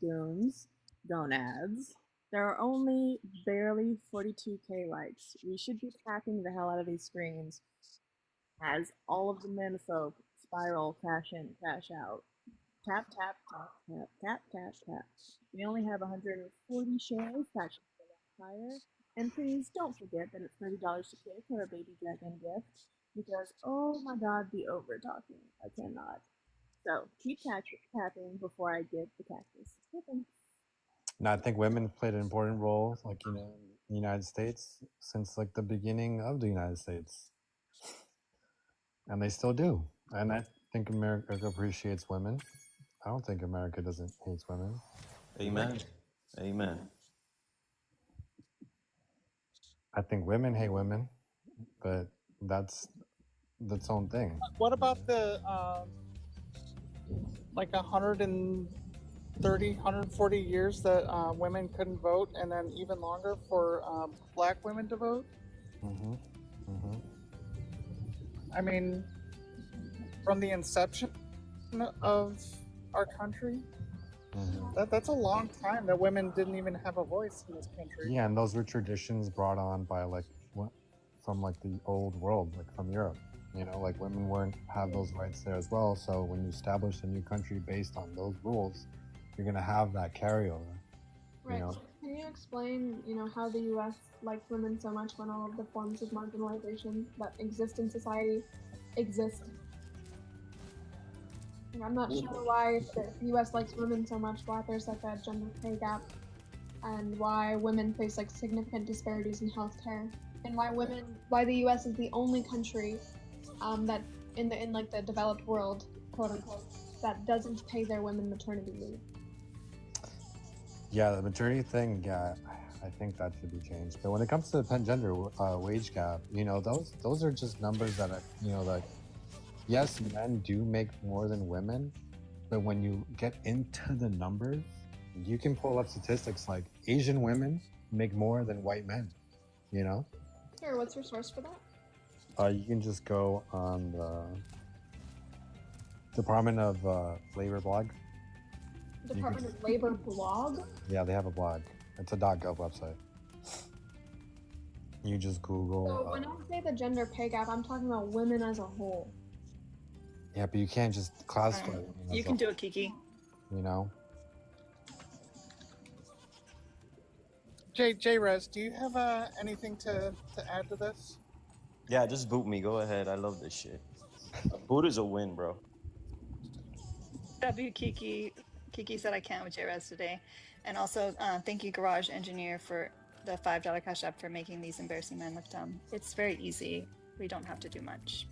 gonads. There are only barely 42k likes. We should be tapping the hell out of these screens as all of the men folk spiral, cash in, cash out. Tap, tap, tap, tap, tap, tap, tap. We only have 140 shares, that should be a lot higher. And please don't forget that it's $30 to pay for a baby dragon gift. Because, oh my god, the over talking. I cannot. So, keep tapping before I get the cactus. Okay. No, I think women played an important role, in the United States since the beginning of the United States, and they still do. And I think America appreciates women. I don't think America doesn't hate women. Amen. Amen. I think women hate women, but that's its own thing. What about the 130, 140 years that women couldn't vote, and then even longer for black women to vote? Mm-hmm. Mm-hmm. I mean, from the inception of our country, that's a long time that women didn't even have a voice in this country. Yeah, and those were traditions brought on by from the old world, from Europe. Women weren't have those rights there as well. So when you establish a new country based on those rules, you're gonna have that carryover. Right. Can you explain, how the U.S. likes women so much when all of the forms of marginalization that exist in society exist? I'm not sure why the U.S. likes women so much, why there's a gender pay gap, and why women face significant disparities in healthcare, and why the U.S. is the only country that in the developed world, quote unquote, that doesn't pay their women maternity leave. Yeah, the maternity thing, I think that should be changed. But when it comes to the gender wage gap, those are just numbers that are, yes, men do make more than women, but when you get into the numbers, you can pull up statistics like Asian women make more than white men, Here, what's your source for that? You can just go on the Department of Labor blog. Department of Labor blog? Yeah, they have a blog. It's a .gov website. You just Google. So when I say the gender pay gap, I'm talking about women as a whole. Yeah, but you can't just classify women as You can do it, Kiki. J-Rez, do you have anything to add to this? Yeah, just boot me. Go ahead. I love this shit. Boot is a win, bro. W Kiki. Kiki said I can't with JRez today. And also, thank you, Garage Engineer, for the $5 cash app for making these embarrassing men look dumb. It's very easy. We don't have to do much.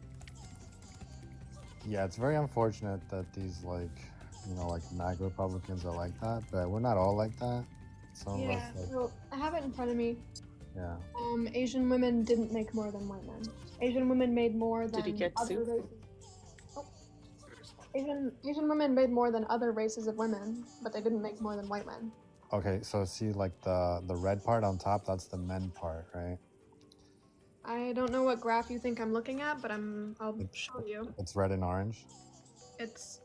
Yeah, it's very unfortunate that these MAGA Republicans are like that, but we're not all like that. Some of us, so I have it in front of me. yeah. Asian women didn't make more than white men. Asian women made more than Did he get other soup? races. Asian women made more than other races of women, but they didn't make more than white men. Okay, so see the red part on top, that's the men part, right? I don't know what graph you think I'm looking at, but I'll show you. It's red and orange. It's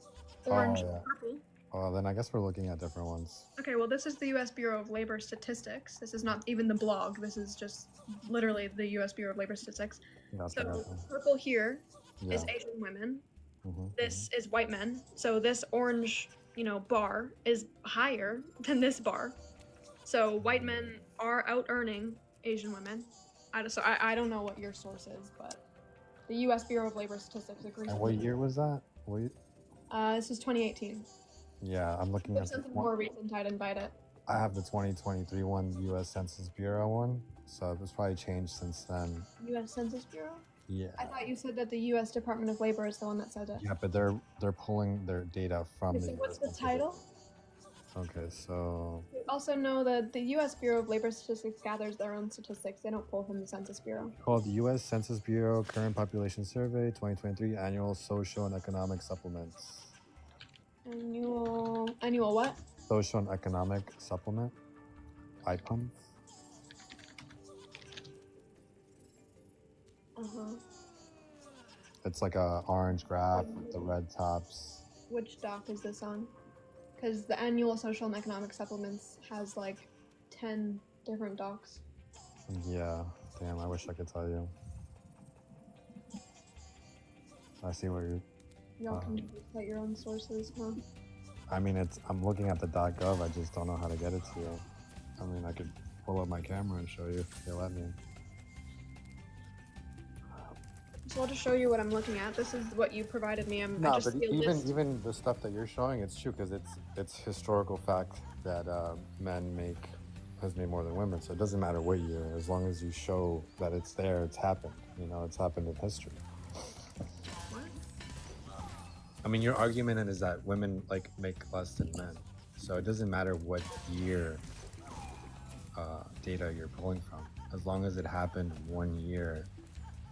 orange Oh, yeah. and purple. Well, then I guess we're looking at different ones. Okay, well, this is the U.S. Bureau of Labor Statistics. This is not even the blog. This is just literally the U.S. Bureau of Labor Statistics. That's So what purple here is Yeah. Asian women. Mhm. This is white men. So this orange, bar is higher than this bar. So white men are out earning Asian women. I don't know what your source is, but the U.S. Bureau of Labor Statistics agrees. And with what me. year was that? This is 2018. Yeah, I'm looking If at the something more recent, I'd invite it. I have the 2023 one, U.S. Census Bureau one. So it's probably changed since then. U.S. Census Bureau? Yeah. I thought you said that the U.S. Department of Labor is the one that said it. Yeah, but they're pulling their data from Okay, the so what's US the Census. title? Okay, so You also know that the U.S. Bureau of Labor Statistics gathers their own statistics. They don't pull from the Census Bureau. called U.S. Census Bureau Current Population Survey 2023 Annual Social and Economic Supplements. Annual what? Social and Economic Supplement. IPUM. Uh-huh. It's like a orange graph with the red tops. Which doc is this on? Because the annual social and economic supplements has like 10 different docs. Yeah, damn, I wish I could tell you. I see where you're. Y'all can cite your own sources, huh? I mean, I'm looking at the .gov. I just don't know how to get it to you. I mean, I could pull up my camera and show you if you let me. So I'll just show you what I'm looking at. This is what you provided me. I No, just but see a list. even the stuff that you're showing, it's true because it's historical fact that men has made more than women. So it doesn't matter what year, as long as you show that it's there, it's happened. It's happened in history. I mean, your argument is that women make less than men, so it doesn't matter what year data you're pulling from, as long as it happened 1 year.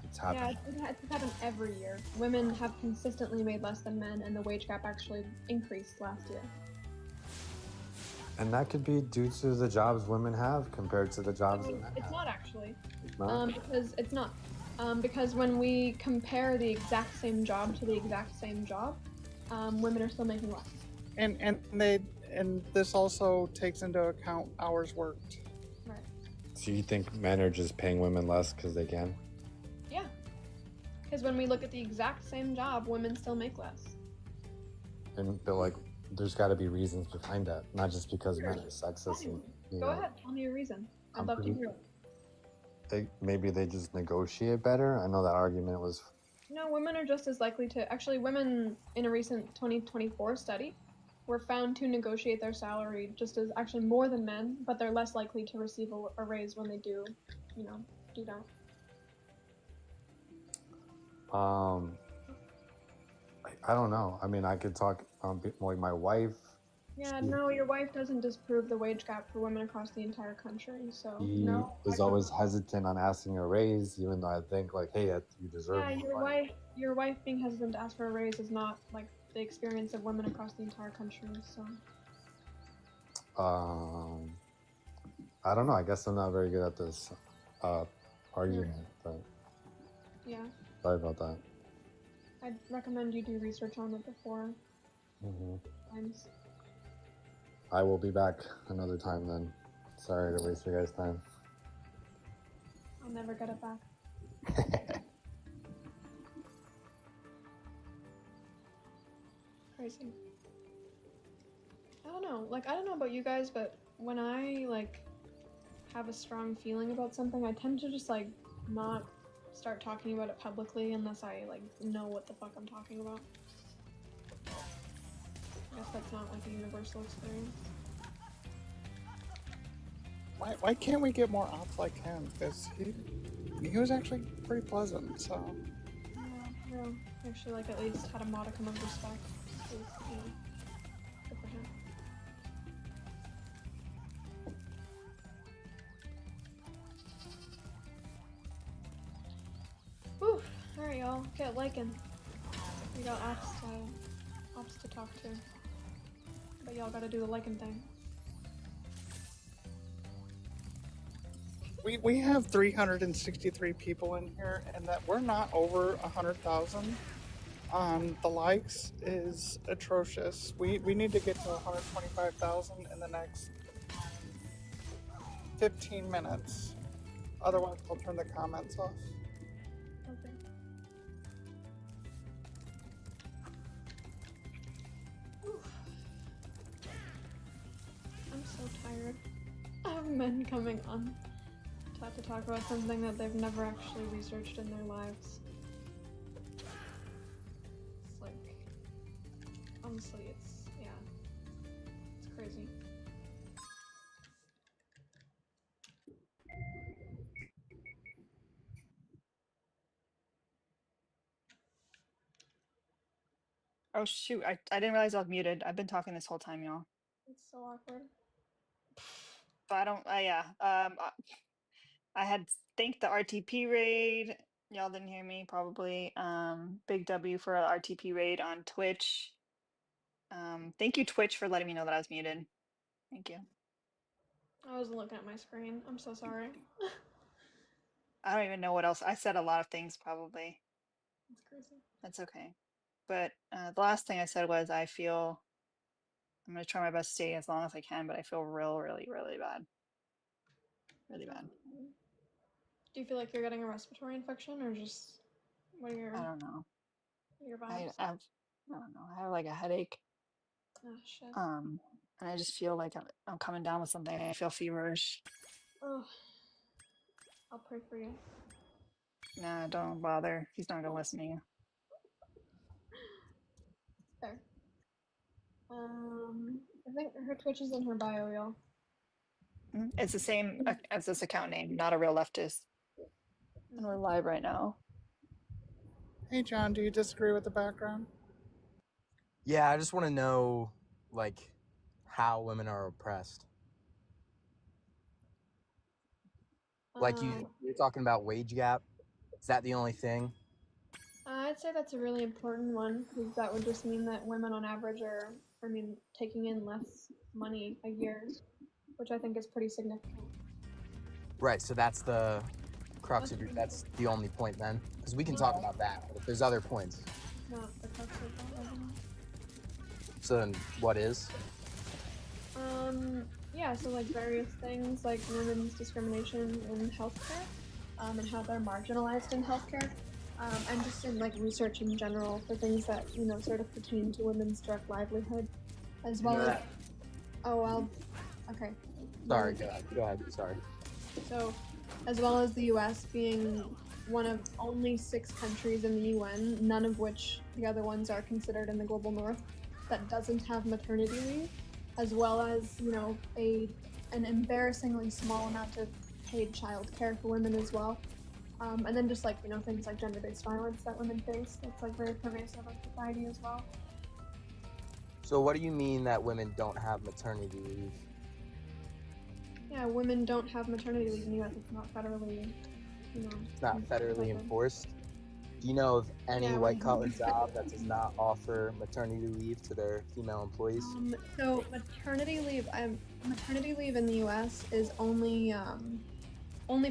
It's happened. Yeah, it's happened every year. Women have consistently made less than men, and the wage gap actually increased last year. And that could be due to the jobs women have compared to the jobs that men It's have. not actually. Not? Because it's not. Because when we compare the exact same job to the exact same job, women are still making less. And this also takes into account hours worked. Right. So you think men are just paying women less because they can? Yeah. Because when we look at the exact same job, women still make less. But there's got to be reasons behind that, not just because men are sexist. And, Go ahead, tell me your reason. I'd love to hear it. Maybe they just negotiate better. I know that argument was. No, women are just as likely to. Actually, women in a recent 2024 study were found to negotiate their salary just as actually more than men, but they're less likely to receive a raise when they do that. I don't know. I mean, I could talk like my wife. Yeah, no, your wife doesn't disprove the wage gap for women across the entire country, so She no. was always hesitant on asking a raise, even though I think hey, you deserve. Yeah, more money. your wife being hesitant to ask for a raise is not like the experience of women across the entire country, so. I don't know. I guess I'm not very good at this argument, but Yeah, sorry about that. I'd recommend you do research on it before times. I will be back another time then. Sorry to waste your guys' time. I'll never get it back. Crazy. I don't know. I don't know about you guys, but when I have a strong feeling about something, I tend to just not start talking about it publicly unless I know what the fuck I'm talking about. I guess that's not a universal experience. Why can't we get more ops like him? Because he was actually pretty pleasant. So. Yeah, actually at least had a modicum of respect. It was, good for him. Whew. Alright, y'all. Get liking. We got ops to talk to. But y'all gotta do the liking thing. We have 363 people in here, and that we're not over 100,000. on the likes is atrocious. We need to get to 125,000 in the next 15 minutes. Otherwise, I'll turn the comments off. Okay. I'm so tired of men coming on to talk about something that they've never actually researched in their lives. It's like, honestly, it's crazy. Oh shoot, I didn't realize I was muted. I've been talking this whole time, y'all. It's so awkward. So I don't, yeah. I had thanked the RTP raid. Y'all didn't hear me probably. Big W for a RTP raid on Twitch. Thank you, Twitch, for letting me know that I was muted. Thank you. I wasn't looking at my screen. I'm so sorry. I don't even know what else. I said a lot of things probably. It's crazy. That's okay. But the last thing I said was I feel, I'm going to try my best to stay as long as I can, but I feel really, really bad. Really bad. Do you feel like you're getting a respiratory infection, or just what are your? I don't know. Your I vibes? don't know. I have like a headache. Oh shit. And I just feel like I'm coming down with something. I feel feverish. Oh, I'll pray for you. Nah, don't bother. He's not gonna listen to you. There. I think her Twitch is in her bio, y'all. It's the same as this account name, not a real leftist. And we're live right now. Hey, John, do you disagree with the background? Yeah, I just want to know, like, how women are oppressed. Like, you're talking about wage gap. Is that the only thing? I'd say that's a really important one, because that would just mean that women on average are, taking in less money a year, which I think is pretty significant. Right, so that's the crux of your, that's the only point then? Because we can talk about that, but if there's other points. Not the crux of that, I think. So then what is? Yeah, so like various things like women's discrimination in healthcare, and how they're marginalized in healthcare, and just in like research in general for things that, sort of pertain to women's direct livelihood, as well as, okay. Sorry, go ahead, sorry. So, as well as the US being one of only 6 countries in the UN, none of which the other ones are considered in the global north, that doesn't have maternity leave, as well as, an embarrassingly small amount of paid childcare for women as well. And then just like, things like gender-based violence that women face, that's like very pervasive in society as well. So what do you mean that women don't have maternity leave? Yeah, women don't have maternity leave in the US. It's not federally, It's not federally enforced. Do you know of any white-collar job that does not offer maternity leave to their female employees? So maternity leave in the U.S. is only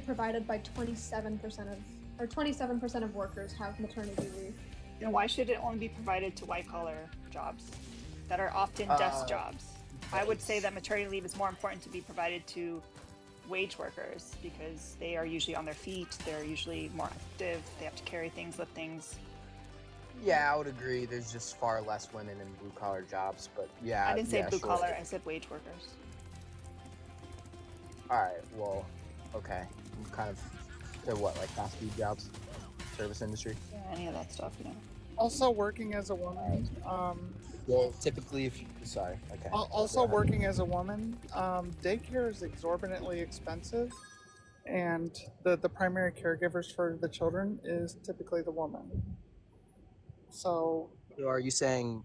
provided by 27% of workers have maternity leave. And why should it only be provided to white collar jobs that are often desk jobs? I would say that maternity leave is more important to be provided to wage workers because they are usually on their feet, they're usually more active, they have to carry things, lift things. Yeah, I would agree. There's just far less women in blue-collar jobs, but yeah. I didn't say blue sure. collar, I said wage workers. Alright, well, okay. Kind of, to what, like fast food jobs? Service industry? Yeah, any of that stuff, Also working as a woman, well, typically if you, sorry, okay. Also working as a woman, daycare is exorbitantly expensive, and the primary caregivers for the children is typically the woman. So are you saying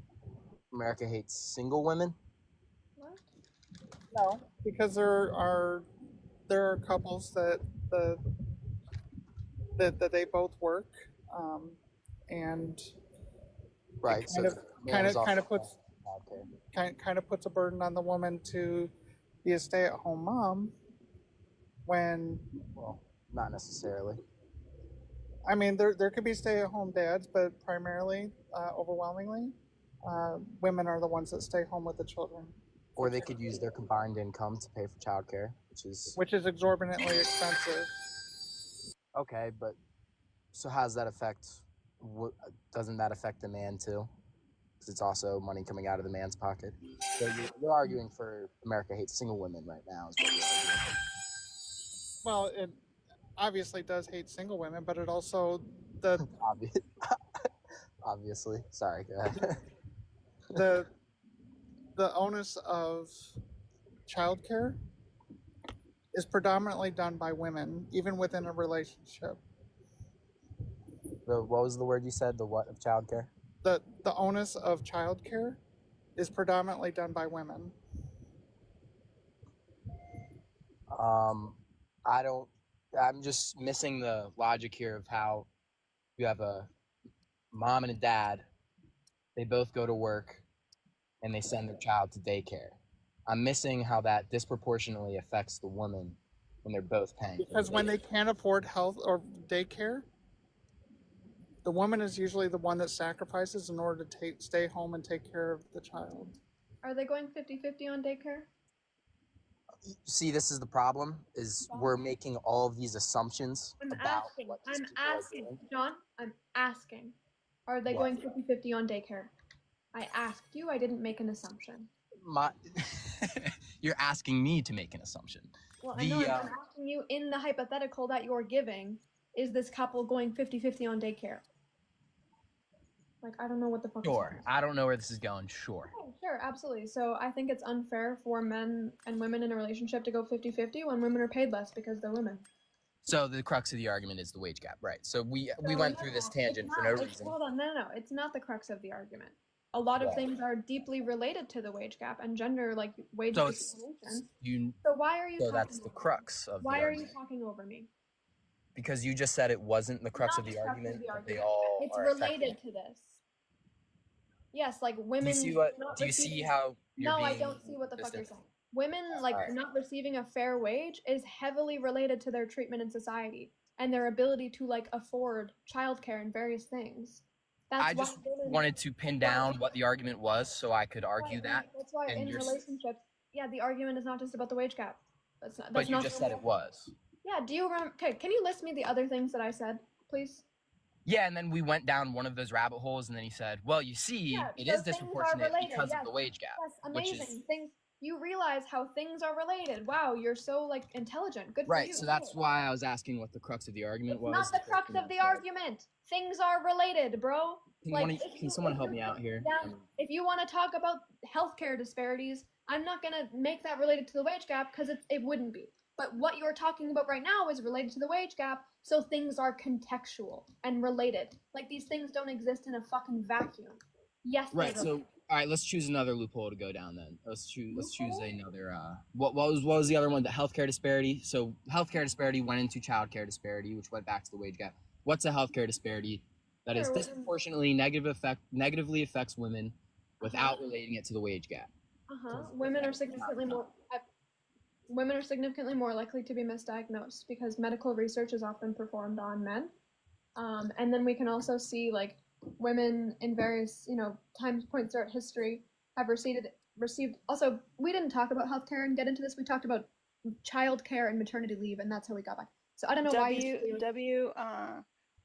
America hates single women? No, because there are couples that they both work, and right. Kind of puts a burden on the woman to be a stay-at-home mom when. Well, not necessarily. I mean, there could be stay-at-home dads, but primarily, overwhelmingly, women are the ones that stay home with the children. Or they could use their combined income to pay for childcare, which is exorbitantly expensive. Okay, but so how does that affect? Doesn't that affect the man too? Because it's also money coming out of the man's pocket. So you're arguing for America hates single women right now. Is what you're arguing. Well, it obviously does hate single women, but it also obviously. Sorry, go ahead. the onus of childcare is predominantly done by women, even within a relationship. What was the word you said? The what of childcare? The onus of childcare is predominantly done by women. I'm just missing the logic here of how you have a mom and a dad. They both go to work and they send their child to daycare. I'm missing how that disproportionately affects the woman when they're both paying. Because when they can't afford health or daycare, the woman is usually the one that sacrifices in order to stay home and take care of the child. Are they going 50-50 on daycare? See, this is the problem, is we're making all of these assumptions about what these people are doing. John, I'm asking. Are they going 50-50 on daycare? I asked you, I didn't make an assumption. You're asking me to make an assumption. Well, I know I'm asking you in the hypothetical that you're giving, is this couple going 50-50 on daycare? Like, I don't know what the fuck. Sure. I don't know where this is going. Sure. Okay, sure, absolutely. So I think it's unfair for men and women in a relationship to go 50-50 when women are paid less because they're women. So the crux of the argument is the wage gap, right? So we went through this tangent for no reason. Hold on, no, it's not the crux of the argument. A lot of things are deeply related to the wage gap and gender, like wage discrimination. So why are you? So that's the crux of. Why are you talking over me? Because you just said it wasn't the crux of the argument. They all. It's related to this. Yes, like women. Do you see how? No, I don't see what the fuck you're saying. Women not receiving a fair wage is heavily related to their treatment in society and their ability to afford childcare and various things. I just wanted to pin down what the argument was so I could argue that. That's why in relationships, the argument is not just about the wage gap. That's not. But you just said it was. Yeah. Do you remember? Okay. Can you list me the other things that I said, please? Yeah, and then we went down one of those rabbit holes, and then he said, "Well, you see, it is disproportionate because of the wage gap." Yes, amazing things. You realize how things are related. Wow, you're so intelligent. Good for you. Right. So that's why I was asking what the crux of the argument was. Not the crux of the argument. Things are related, bro. Can someone help me out here? If you want to talk about healthcare disparities, I'm not gonna make that related to the wage gap because it wouldn't be. But what you're talking about right now is related to the wage gap, so things are contextual and related. Like these things don't exist in a fucking vacuum. Yes. Right. So all right, let's choose another loophole to go down then. Let's choose another. What was the other one? The healthcare disparity. So healthcare disparity went into childcare disparity, which went back to the wage gap. What's a healthcare disparity that is disproportionately negatively affects women without relating it to the wage gap? Women are significantly more likely to be misdiagnosed because medical research is often performed on men. And then we can also see women in various time points throughout history have received. Also, we didn't talk about healthcare and get into this. We talked about childcare and maternity leave, and that's how we got back. So I don't know why.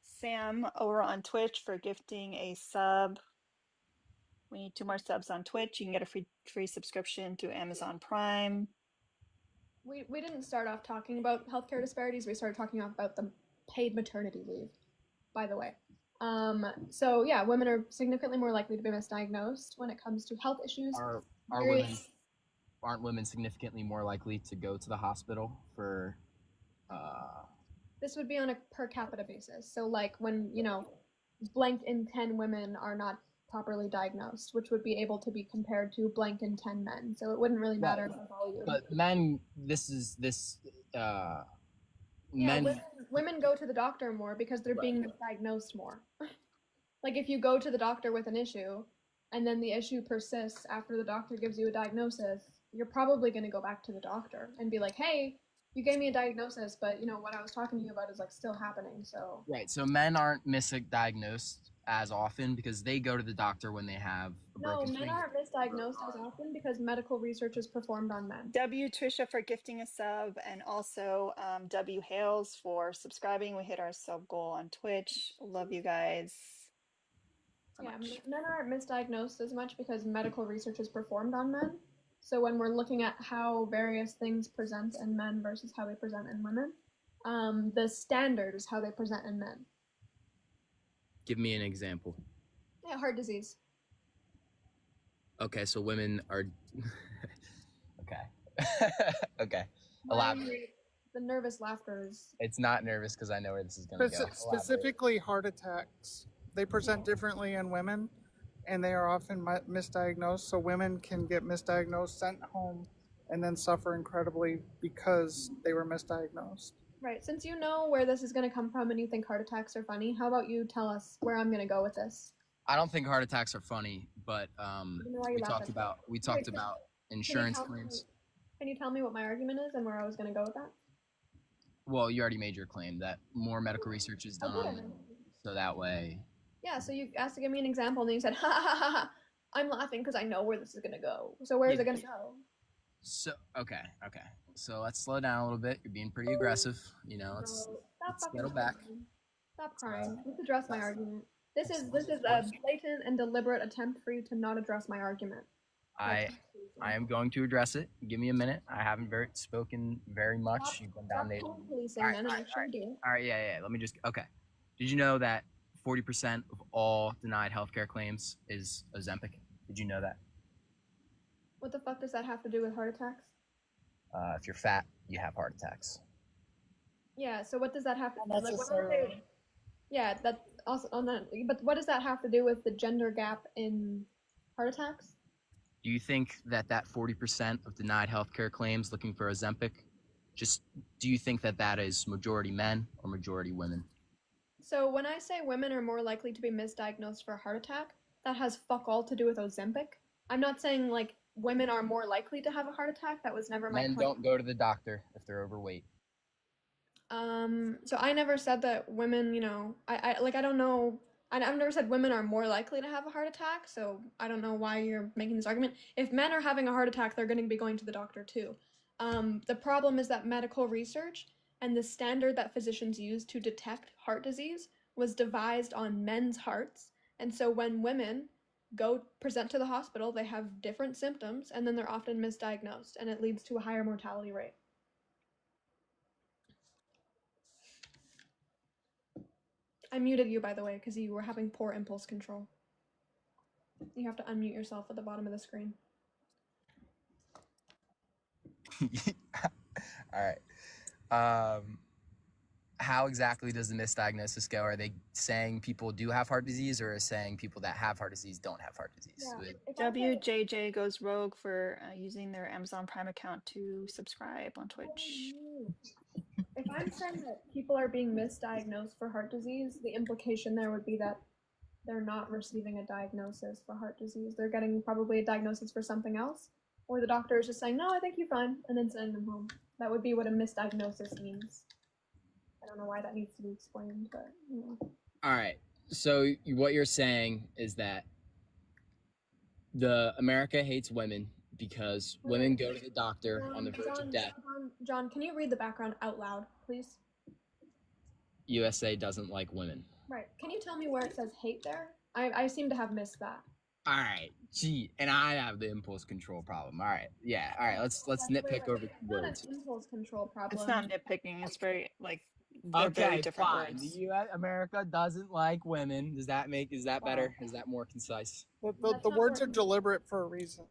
Sam over on Twitch for gifting a sub. We need 2 more subs on Twitch. You can get a free subscription to Amazon Prime. We didn't start off talking about healthcare disparities. We started talking about the paid maternity leave, by the way. So yeah, women are significantly more likely to be misdiagnosed when it comes to health issues. Aren't women significantly more likely to go to the hospital for? This would be on a per capita basis. So when blank in 10 women are not properly diagnosed, which would be able to be compared to blank in 10 men. So it wouldn't really matter the volume. But men, women go to the doctor more because they're being misdiagnosed more. If you go to the doctor with an issue and then the issue persists after the doctor gives you a diagnosis, you're probably going to go back to the doctor and be like, hey, You gave me a diagnosis, but you know what I was talking to you about is like still happening. So Right. So men aren't misdiagnosed as often because they go to the doctor when they have a no, broken men finger. aren't misdiagnosed as often because medical research is performed on men. W Trisha for gifting a sub, and also W Hales for subscribing. We hit our sub goal on Twitch. Love you guys so Yeah, much. men aren't misdiagnosed as much because medical research is performed on men. So when we're looking at how various things present in men versus how they present in women, the standard is how they present in men. Give me an example. Yeah, heart disease. Okay, so women are. Okay. Okay. Elaborate. The nervous laughter is. It's not nervous because I know where this is going to go. Specifically, heart attacks. They present differently in women, and they are often misdiagnosed. So women can get misdiagnosed, sent home, and then suffer incredibly because they were misdiagnosed. Right. Since you know where this is going to come from and you think heart attacks are funny, how about you tell us where I'm going to go with this? I don't think heart attacks are funny, but we talked about insurance claims. Can you tell me what my argument is and where I was going to go with that? Well, you already made your claim that more medical research is done on them, so that way. Yeah, so you asked to give me an example, and then you said, ha ha ha ha, I'm laughing because I know where this is going to go. So where is it going to go? So, okay. So let's slow down a little bit. You're being pretty aggressive. You know, let's settle back. Stop crying. Let's address my argument. This is a blatant and deliberate attempt for you to not address my argument. I am going to address it. Give me a minute. I haven't spoken very much. You've been dominating. All right, yeah. Let me just. Okay. Did you know that 40% of all denied healthcare claims is Ozempic? Did you know that? What the fuck does that have to do with heart attacks? If you're fat, you have heart attacks. Yeah. So what does that have to do? Like, yeah, that's also on that. But what does that have to do with the gender gap in heart attacks? Do you think that 40% of denied healthcare claims looking for Ozempic, do you think that is majority men or majority women? So when I say women are more likely to be misdiagnosed for a heart attack, that has fuck all to do with Ozempic. I'm not saying like women are more likely to have a heart attack. That was never my Men claim. don't go to the doctor if they're overweight. So I never said that women, you know, I don't know. I've never said women are more likely to have a heart attack, so I don't know why you're making this argument. If men are having a heart attack, they're going to be going to the doctor too. The problem is that medical research and the standard that physicians use to detect heart disease was devised on men's hearts. And so when women go present to the hospital, they have different symptoms, and then they're often misdiagnosed, and it leads to a higher mortality rate. I muted you, by the way, because you were having poor impulse control. You have to unmute yourself at the bottom of the screen. All right. How exactly does the misdiagnosis go? Are they saying people do have heart disease, or are saying people that have heart disease don't have heart disease? Yeah. WJJ goes rogue for using their Amazon Prime account to subscribe on Twitch. If I'm saying that people are being misdiagnosed for heart disease, the implication there would be that they're not receiving a diagnosis for heart disease. They're getting probably a diagnosis for something else, or the doctor is just saying, no, I think you're fine, and then sending them home. That would be what a misdiagnosis means. I don't know why that needs to be explained, but you know. All right. So what you're saying is that America hates women because women go to the doctor on the verge of death. John, can you read the background out loud, please? USA doesn't like women. Right. Can you tell me where it says hate there? I seem to have missed that. All right. Gee, and I have the impulse control problem. All right. Yeah. All right. Let's nitpick over words. Not an impulse control problem. It's not nitpicking. It's very they're very different fine. words. The U.S. America doesn't like women. Is that better? Is that more concise? The words are deliberate for a reason.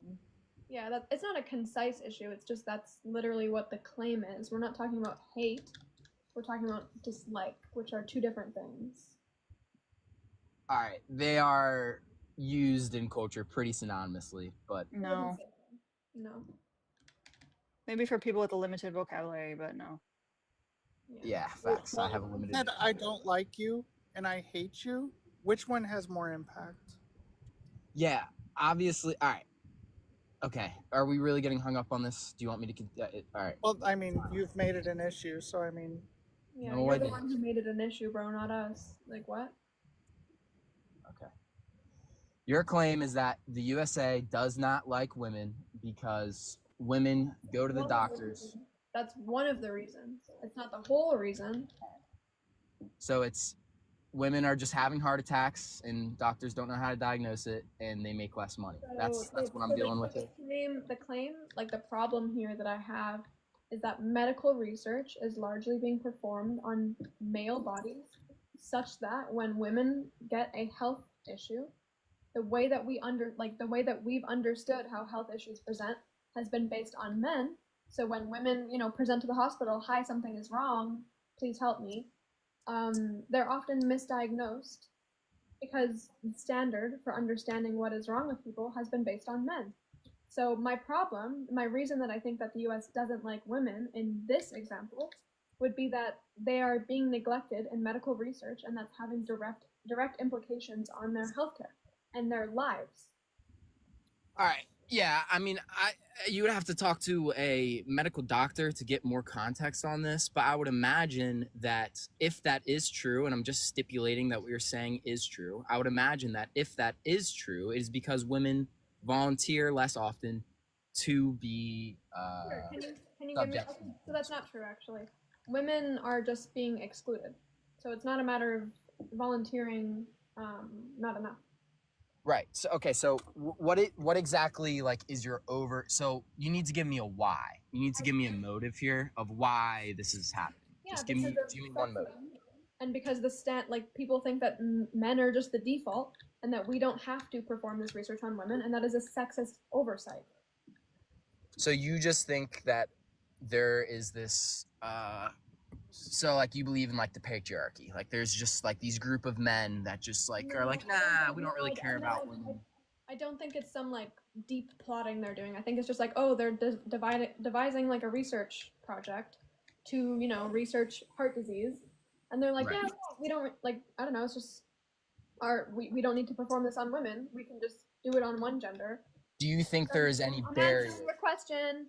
Yeah, it's not a concise issue. It's just that's literally what the claim is. We're not talking about hate. We're talking about dislike, which are two different things. All right. They are used in culture pretty synonymously, but no. Maybe for people with a limited vocabulary, but no. Yeah, facts. I have a limited. And I don't like you and I hate you. Which one has more impact? Yeah, obviously. All right. Okay, are we really getting hung up on this? Do you want me to? All right. Well, I mean, you've made it an issue, so I mean. Yeah, No, you're I the didn't. one who made it an issue, bro, not us. Like what? Okay. Your claim is that the USA does not like women because women go to the doctors. That's one of the reasons. It's not the whole reason. So it's women are just having heart attacks and doctors don't know how to diagnose it and they make less money. That's what I'm dealing with. The claim, like the problem here that I have is that medical research is largely being performed on male bodies such that when women get a health issue, the way that we've understood how health issues present has been based on men. So when women, present to the hospital, hi, something is wrong, please help me, they're often misdiagnosed because the standard for understanding what is wrong with people has been based on men. So my reason that I think that the US doesn't like women in this example would be that they are being neglected in medical research, and that's having direct implications on their healthcare and their lives. All right. Yeah, I mean, you would have to talk to a medical doctor to get more context on this, but I would imagine that if that is true, and I'm just stipulating that what you're saying is true, I would imagine that if that is true, it is because women volunteer less often to be Sure. Can you give me? Okay, so that's not true, actually. Women are just being excluded, so it's not a matter of volunteering not enough. Right. So okay. So what exactly is your so you need to give me a why. You need to give me a motive here of why this is happening. Yeah, just give me one motive. And because people think that men are just the default and that we don't have to perform this research on women, and that is a sexist oversight. So you just think that there is this so you believe in the patriarchy, there's just these group of men that just are nah, we don't really care about women. I don't think it's some deep plotting they're doing. I think it's just they're devising a research project to research heart disease, and they're Right. yeah, we don't I don't know, it's just we don't need to perform this on women, we can just do it on one gender. Do you think there is any I'm barrier? answering your question.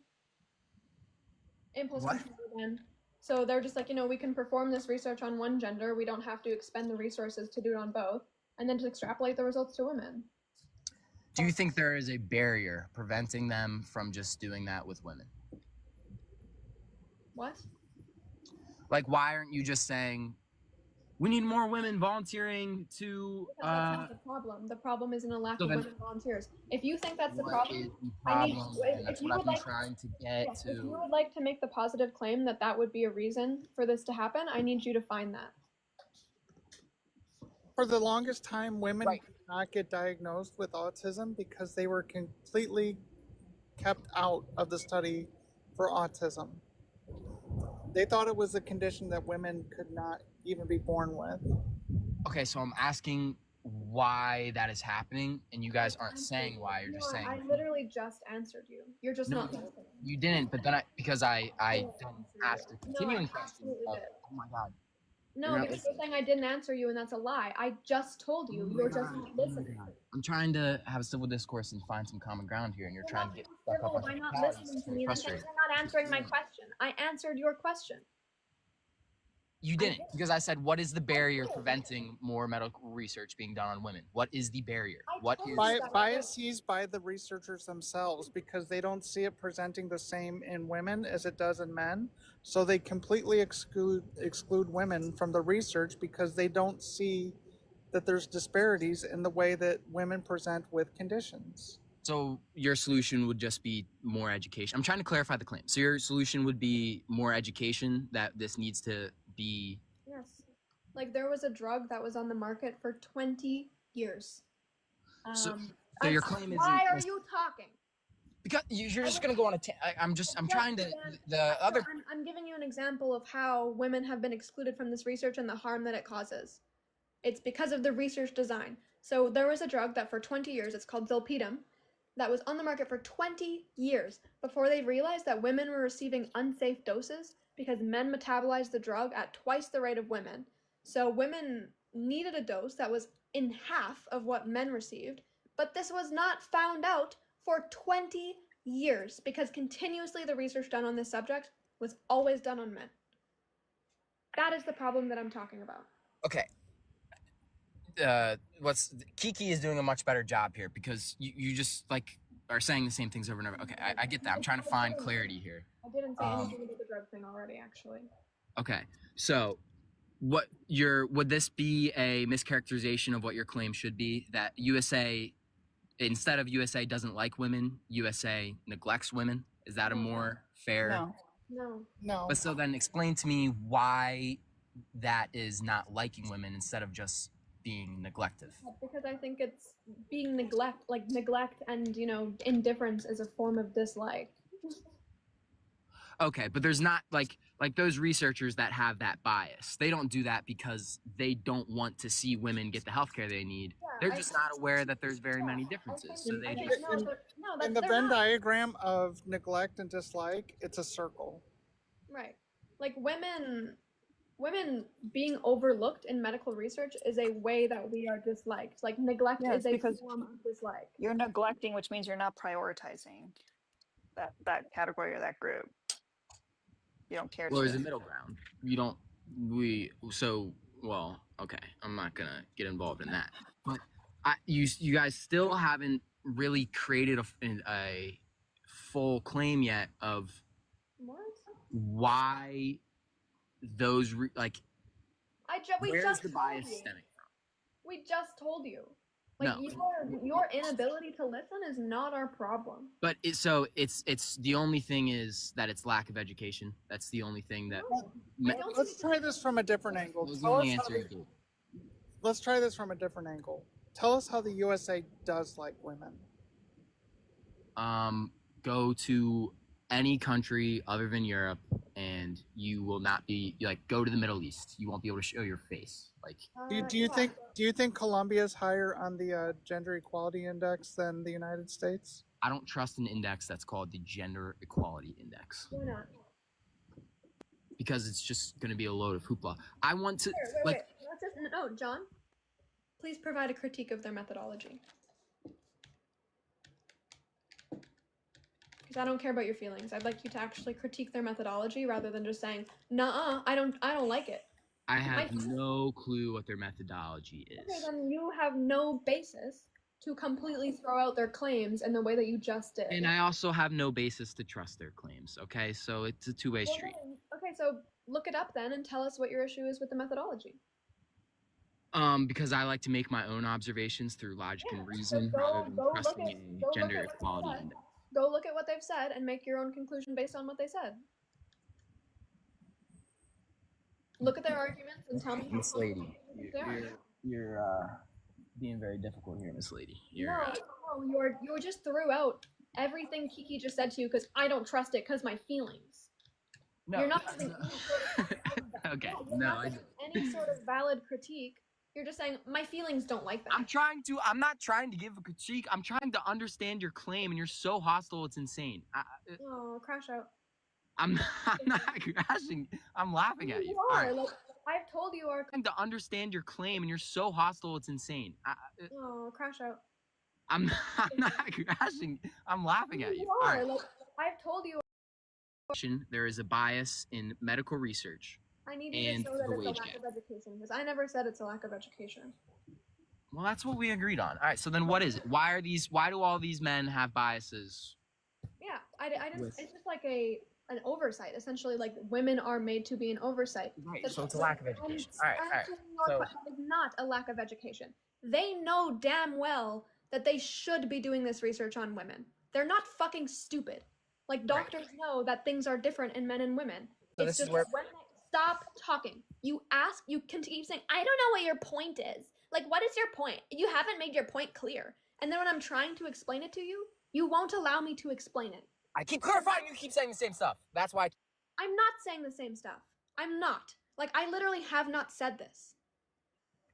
Impulse What? control again. So they're just we can perform this research on one gender. We don't have to expend the resources to do it on both, and then just extrapolate the results to women. Do you think there is a barrier preventing them from just doing that with women? What? Why aren't you just saying we need more women volunteering to Because that's not the problem. The problem isn't a lack So of then- women volunteers. If you think that's the What problem, is the I need. problem? And that's If you what would I've been like, trying to get yes, if you to. would like to make the positive claim that that would be a reason for this to happen, I need you to find that. For the longest time, women Right. did not get diagnosed with autism because they were completely kept out of the study for autism. They thought it was a condition that women could not even be born with. Okay, so I'm asking why that is happening, and you guys aren't saying why. You're just saying I literally just answered you. You're just No, not listening. you didn't. But then because I didn't ask a continuing I question. absolutely Of, did. oh my god. No, You're not because you're saying I didn't answer you, and that's a lie. I just told you. Oh my You're God, just not oh my listening. God. I'm trying to have a civil discourse and find some common ground here, and you're trying to get stuck up Civil on by not technicalities. listening It's to really me. That's frustrating. you're not answering my question. I answered your question. You didn't, because I said, what is the barrier preventing more medical research being done on women? What is the barrier? What is Biases by the researchers themselves because they don't see it presenting the same in women as it does in men. So they completely exclude women from the research because they don't see that there's disparities in the way that women present with conditions. So your solution would just be more education. I'm trying to clarify the claim. So your solution would be more education, that this needs to be. Yes. There was a drug that was on the market for 20 years. So your claim is. Why are you talking? Because you're just gonna go on a. I'm trying to. I'm giving you an example of how women have been excluded from this research and the harm that it causes. It's because of the research design. So there was a drug that for 20 years, it's called Zolpidem, that was on the market for 20 years before they realized that women were receiving unsafe doses because men metabolized the drug at twice the rate of women. So women needed a dose that was in half of what men received, but this was not found out for 20 years because continuously the research done on this subject was always done on men. That is the problem that I'm talking about. Okay. Kiki is doing a much better job here because you just like are saying the same things over and over. Okay, I get that. I'm trying to find clarity here. I didn't say anything about the drug thing already, actually. Okay, so would this be a mischaracterization of what your claim should be? That USA, instead of USA doesn't like women, USA neglects women? Is that a more fair? No. But so then explain to me why that is not liking women instead of just being neglective. Because I think it's being neglect and, indifference is a form of dislike. Okay, but there's not like those researchers that have that bias. They don't do that because they don't want to see women get the healthcare they need. They're just not aware that there's very many differences. So they just in the Venn diagram of neglect and dislike, it's a circle. Right. Like women being overlooked in medical research is a way that we are disliked. Like neglect is a form of dislike. You're neglecting, which means you're not prioritizing that category or that group. You don't care. Well, there's a middle ground. Okay, I'm not gonna get involved in that. But you guys still haven't really created a full claim yet of why those where's the bias stemming from? We just told you. Like your inability to listen is not our problem. But it's the only thing is that it's lack of education. That's the only thing that. Let's try this from a different angle. Let's try this from a different angle. Tell us how the USA does like women. Go to any country other than Europe, and you will not be go to the Middle East. You won't be able to show your face. Do you think Colombia is higher on the gender equality index than the United States? I don't trust an index that's called the Gender Equality Index. Why not? Because it's just going to be a load of hoopla. I want to wait. No, John. Please provide a critique of their methodology. Because I don't care about your feelings. I'd like you to actually critique their methodology rather than just saying, "Nuh-uh, I don't like it." I have no clue what their methodology is. Okay, then you have no basis to completely throw out their claims in the way that you just did. And I also have no basis to trust their claims, okay? So it's a two-way street. Okay, so look it up then and tell us what your issue is with the methodology. Because I like to make my own observations through logic and reason rather than trusting a gender equality index. Go look at what they've said and make your own conclusion based on what they said. Look at their arguments and tell me. Miss Lady, you're being very difficult here, Miss Lady. You just threw out everything Kiki just said to you because I don't trust it because my feelings. No, you're not okay. Any sort of valid critique. You're just saying my feelings don't like that. I'm not trying to give a critique. I'm trying to understand your claim, and you're so hostile. It's insane. Crash out. I'm not crashing. I'm laughing at you. You are. Like, I've told you are. Trying to understand your claim, and you're so hostile. It's insane. Crash out. I'm not crashing. I'm laughing at you. You are. Like, I've told you. There is a bias in medical research. I need you to show that it's a lack of education because I never said it's a lack of education. Well, that's what we agreed on. All right. So then, what is it? Why do all these men have biases? Yeah, it's just like an oversight. Essentially, like women are made to be an oversight. Right. So it's a lack of education. All right. So it's not a lack of education. They know damn well that they should be doing this research on women. They're not fucking stupid. Like doctors know that things are different in men and women. So it's just when they stop talking. You can keep saying, I don't know what your point is. Like, what is your point? You haven't made your point clear. And then when I'm trying to explain it to you, you won't allow me to explain it. I keep clarifying, you keep saying the same stuff. That's why I'm not saying the same stuff. I'm not. Like, I literally have not said this.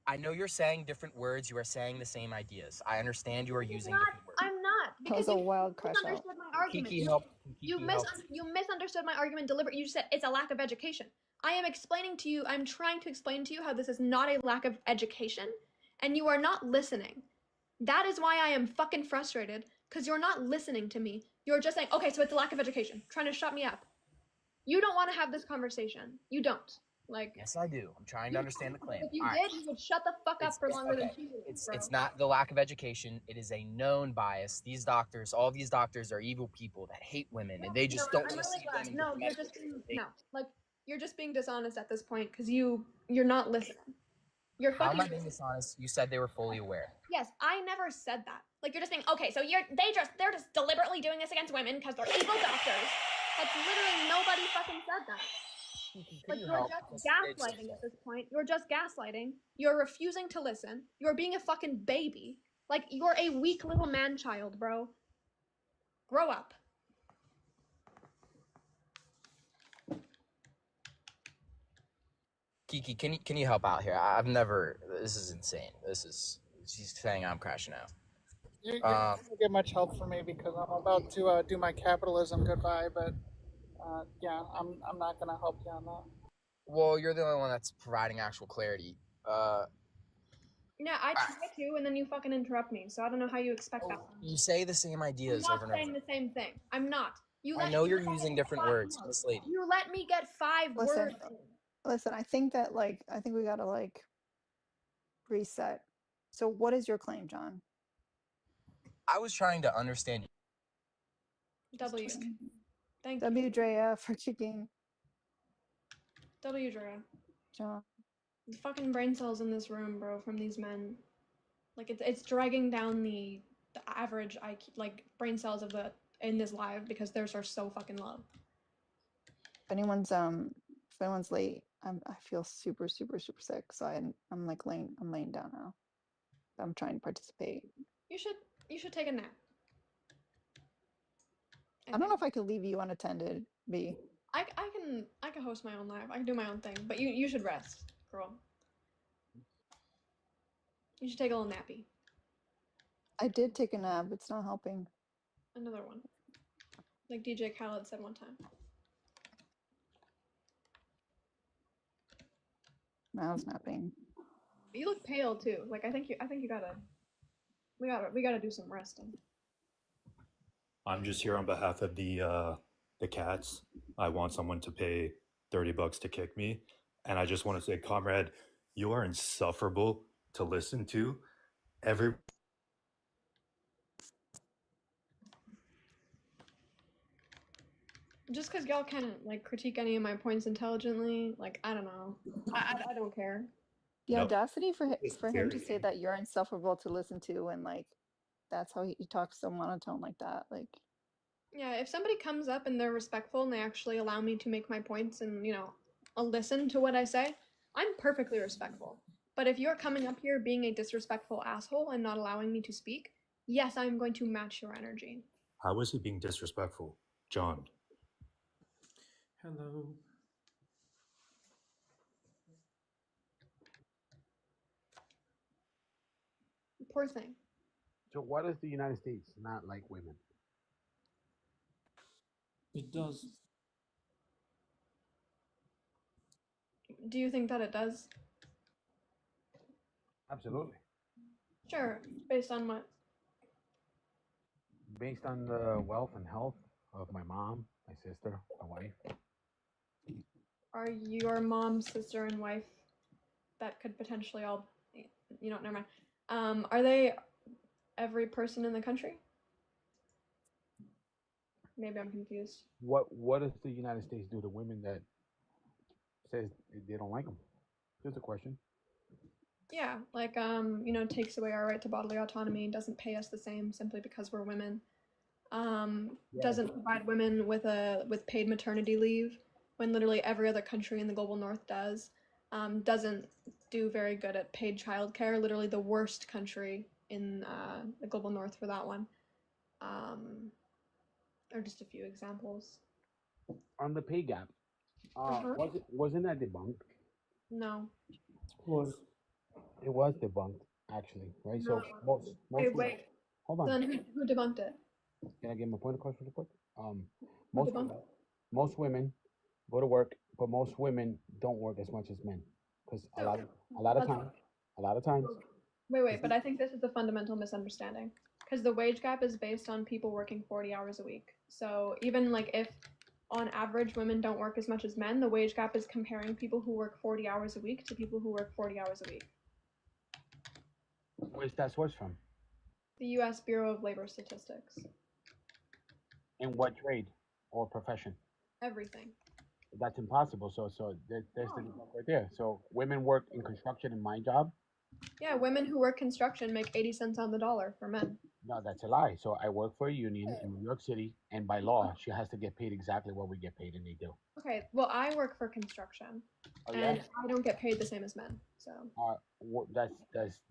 I know you're saying different words. You are saying the same ideas. I understand you are using different words. I'm not. That was a wild crash out. Misunderstood my argument. You misunderstood my argument deliberately. You said it's a lack of education. I'm trying to explain to you how this is not a lack of education, and you are not listening. That is why I am fucking frustrated, because you're not listening to me. You're just saying, okay, so it's a lack of education, trying to shut me up. You don't want to have this conversation. You don't. Like, Yes, I do. I'm trying to understand the claim. if you All right. did, you would shut the fuck up for longer than 2 minutes, bro. It's not the lack of education. It is a known bias. These doctors, all these doctors are evil people that hate women, and they just don't want to see women. No, you're just being, you're just being dishonest at this point because you're not listening. You're How fucking. am I being dishonest? You said they were fully aware. Yes, I never said that. Like, you're just saying, okay, so they're just deliberately doing this against women because they're evil doctors. That's literally, nobody fucking said that. Like, you're just gaslighting at this point. You're just gaslighting. You're refusing to listen. You're being a fucking baby. Like, you're a weak little man-child, bro. Grow up. Kiki, can you help out here? I've never. This is insane. She's saying I'm crashing out. You're not gonna get much help from me because I'm about to do my capitalism goodbye. But yeah, I'm not gonna help you on that. Well, you're the only one that's providing actual clarity. Yeah, I try to, and then you fucking interrupt me. So I don't know how you expect that. You say the same ideas I'm over not and saying over. the same thing. I'm not. I know you're using different words, Miss Lady. You let me get 5 words. Listen, I think we gotta like reset. So what is your claim, John? I was trying to understand you. W. Thank W. Drea for kicking W. Drea. John. The fucking brain cells in this room, bro, from these men. Like, it's dragging down the average IQ, like, brain cells in this live because theirs are so fucking low. If anyone's late, I feel super sick, so I'm laying down now. I'm trying to participate. You should take a nap. I don't know if I could leave you unattended, B. I can host my own live. I can do my own thing, but you should rest, girl. You should take a little nappy. I did take a nap. It's not helping. Another one. Like DJ Khaled said one time. I was napping. You look pale too. Like, I think you gotta. We gotta do some resting. I'm just here on behalf of the cats. I want someone to pay $30 to kick me, and I just want to say, comrade, you are insufferable to listen to. Just because y'all can't like critique any of my points intelligently, like, I don't know. I don't care. The No, audacity for it's him very- to say that you're insufferable to listen to, and like that's how he talks so monotone like that. Like, Yeah, if somebody comes up and they're respectful and they actually allow me to make my points and, I'll listen to what I say, I'm perfectly respectful. But if you're coming up here being a disrespectful asshole and not allowing me to speak, yes, I'm going to match your energy. How is he being disrespectful? John. Hello. Poor thing. So why does the United States not like women? It does. Do you think that it does? Absolutely. Sure. Based on what? Based on the wealth and health of my mom, my sister, my wife. Are your mom, sister, and wife that could potentially all, never mind. Are they every person in the country? Maybe I'm confused. What does the United States do to women that says they don't like them? Just a question. Yeah, like, takes away our right to bodily autonomy, doesn't pay us the same simply because we're women. Doesn't provide women with paid maternity leave when literally every other country in the global north does. Doesn't do very good at paid childcare, literally the worst country in the global north for that one. Are just a few examples. On the pay gap, wasn't that debunked? No. It was debunked, actually, right? No. So most Wait. hold on. Then who debunked it? Can I get my point across really quick? Who Most debunked it? most women go to work, but most women don't work as much as men because a lot of times. Wait, but I think this is a fundamental misunderstanding. because the wage gap is based on people working 40 hours a week. So even like if on average women don't work as much as men, the wage gap is comparing people who work 40 hours a week to people who work 40 hours a week. Where's that source from? The U.S. Bureau of Labor Statistics. In what trade or profession? Everything. That's impossible. So there's the result right there. So women work in construction in my job. Yeah, women who work construction make 80 cents on the dollar for men. No, that's a lie. So I work for a union in New York City, and by law, she has to get paid exactly what we get paid, and they do. Okay, well, I work for construction, and I don't get paid the same as men, so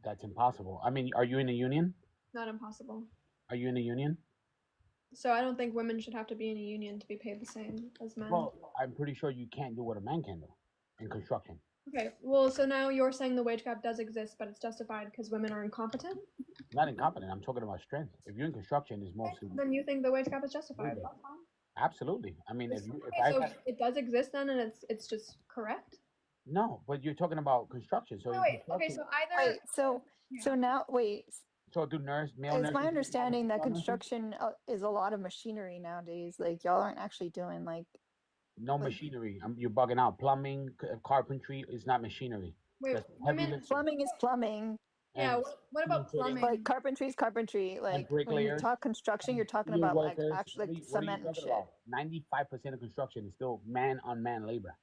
That's impossible. I mean, are you in a union? not impossible. Are you in a union? So I don't think women should have to be in a union to be paid the same as men. Well, I'm pretty sure you can't do what a man can do in construction. Okay, well, so now you're saying the wage gap does exist, but it's justified because women are incompetent? Not incompetent. I'm talking about strength. If you're in construction, it's mostly Then you think the wage gap is justified? That's fine. absolutely. I mean, if So it does exist then, and it's just correct? no, but you're talking about construction. So in Wait, okay, construction- so either... So now, wait. So do male It's nurses? my understanding that construction is a lot of machinery nowadays. Like y'all aren't actually doing like. No machinery. You're bugging out. Plumbing, carpentry is not machinery. Wait, That's heavy women... lifting. Plumbing is plumbing. Yeah, And what about plumbing? Like carpentry is carpentry. Like when you bricklayers, talk construction, you're talking steel about like workers. actually What like are you cement and talking shit. about? 95% of construction is still man-on-man labor.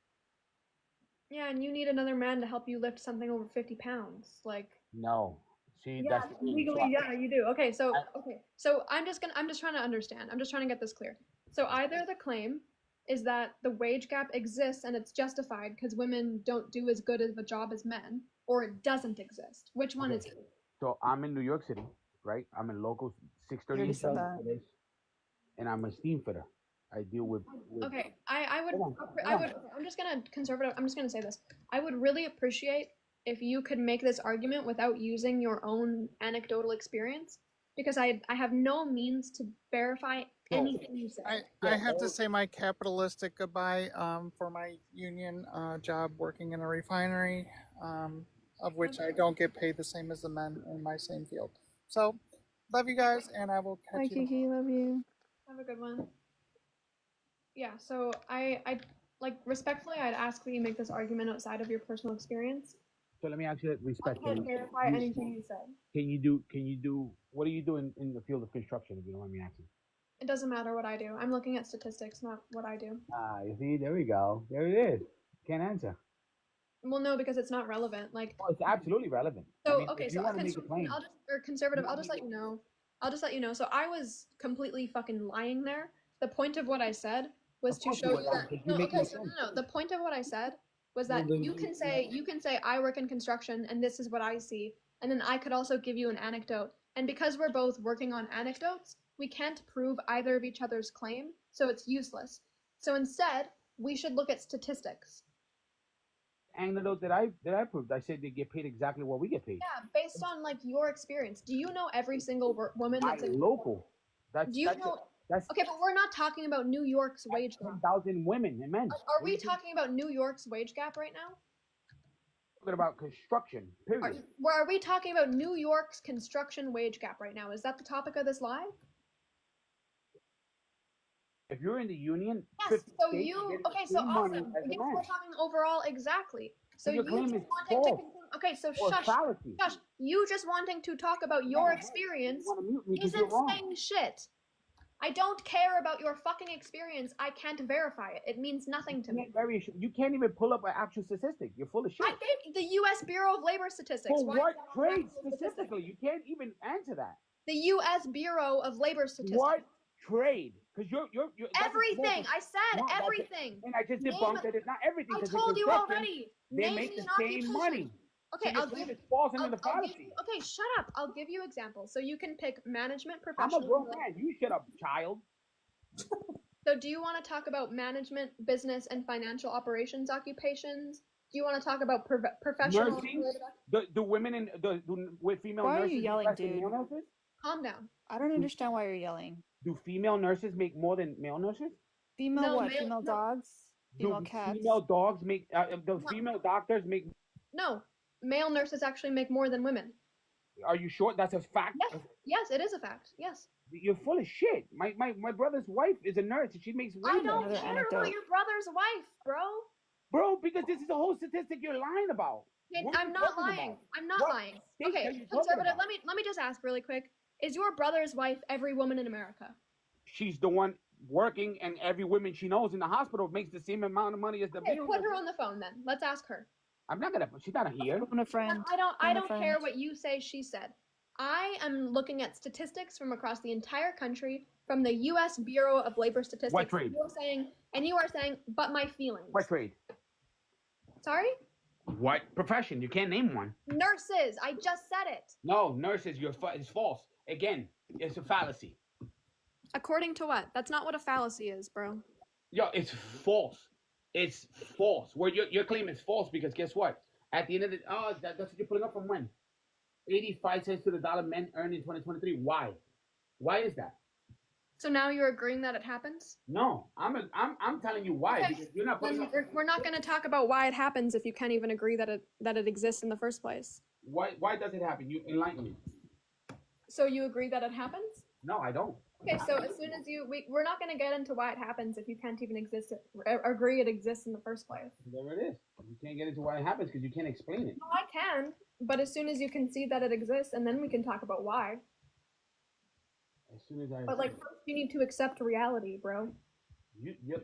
Yeah, and you need another man to help you lift something over 50 pounds. Like... No. See, Yeah, that's the thing. legally, yeah, you do. Okay, so I'm just trying to understand. I'm just trying to get this clear. So either the claim is that the wage gap exists and it's justified because women don't do as good of a job as men, or it doesn't exist. Which one is it? So I'm in New York City, right? I'm in local 638, and I'm a steam fitter. I deal with Okay, I would, Hold on. I'm just gonna say this. I would really appreciate if you could make this argument without using your own anecdotal experience, because I have no means to verify anything you say. I have to say my capitalistic goodbye for my union job working in a refinery, of which I don't get paid the same as the men in my same field. So, love you guys, and I will catch Bye, you. Kiki. Love you. Have a good one. Yeah, so I like respectfully, I'd ask that you make this argument outside of your personal experience. So let me ask you I respectfully. can't verify anything you said. Can you do, what do you do in the field of construction, if you don't mind me asking? It doesn't matter what I do. I'm looking at statistics, not what I do. Ah, you see, there we go. There it is. Can't answer. Well, no, because it's not relevant. Like, Oh, it's absolutely relevant. so I mean, okay, if you so want to make a claim, conservative. I'll just let you know. So I was completely fucking lying there. The point of what I said was to course you show were you lying, that. 'cause you No, make okay, no so sense. no. The point of what I said was that Well, then you can say I work in construction and this is what I see, and then I could also give you an anecdote. And because we're both working on anecdotes, we can't prove either of each other's claim, so it's useless. So instead, we should look at statistics. anecdote that I proved, I said they get paid exactly what we get paid. Yeah, based on like your experience. Do you know every single woman My that's in local. That's Do you that's know? that's Okay, but we're not talking about New York's wage gap. 10,000 women and men. Are we talking about New York's wage gap right now? Talking about construction. Period. Are we talking about New York's construction wage gap right now? Is that the topic of this live? If you're in the union, Yes. 50 So states you get the okay? So same money awesome. as a Yes, man. we're talking overall exactly. So your you claim just is wanting false. to okay? So Or shush, fallacy. shush. You just wanting to talk about your experience You wanna mute me 'cause you're isn't wrong. saying shit. I don't care about your fucking experience. I can't verify it. It means nothing to me. You can't even pull up an actual statistic. You're full of shit. I gave the U.S. Bureau of Labor Statistics. For Why what is that not trade actual statistic? specifically? You can't even answer that. The U.S. Bureau of Labor Statistics. What trade? Because you're that's a small Everything. I said No, that's a- everything. And I just Name- debunked that it's not everything. I 'cause in told you construction, already. They Name make me the an same occupation. money. Okay, So your I'll claim give. is false under the I'll give fallacy. you, okay, shut up. I'll give you examples. So you can pick management, I'm a professional. grown man. You shut up, child. So do you want to talk about management, business, and financial operations occupations? Do you want to talk about professional? Nursing? Do women in with female Why are nurses you make yelling, less than dude? male nurses? Calm down. I don't understand why you're yelling. Do female nurses make more than male nurses? Female No, what? male- Female no. dogs? Female Do cats? female dogs make? Do No. female doctors make? No, male nurses actually make more than women. Are you sure that's a fact? Yes, yes, it is a fact. Yes. You're full of shit. My brother's wife is a nurse and she makes way I more. don't care about your brother's wife, bro. Bro, because this is a whole statistic you're lying about. Okay, What are I'm you not talking lying. about? I'm not What lying. state Okay, are you talking conservative. about? Let me just ask really quick. Is your brother's wife every woman in America? She's the one working, and every woman she knows in the hospital makes the same amount of money as the Okay, bill. put her on the phone then. Let's ask her. I'm not gonna. She's not here. Phone a friend. I don't care what you say. She said. I am looking at statistics from across the entire country from the U.S. Bureau of Labor Statistics. What trade? You are saying, but my feelings. What trade? Sorry? What profession? You can't name one. Nurses. I just said it. No, nurses. It's false. Again, it's a fallacy. According to what? That's not what a fallacy is, bro. Yo, it's false. It's false. Where your claim is false because guess what? At the end of the that's what you're putting up from when? 85 cents to the dollar men earned in 2023. Why? Why is that? So now you're agreeing that it happens? No, I'm telling you why. Okay. Because you're not putting up. We're not going to talk about why it happens if you can't even agree that it exists in the first place. Why does it happen? You enlighten me. So you agree that it happens? No, I don't. Okay, so as soon as we're not going to get into why it happens if you can't even agree it exists in the first place. There it is. You can't get into why it happens because you can't explain it. No, I can, but as soon as you can see that it exists, and then we can talk about why. As soon as I. But like, first you need to accept reality, bro.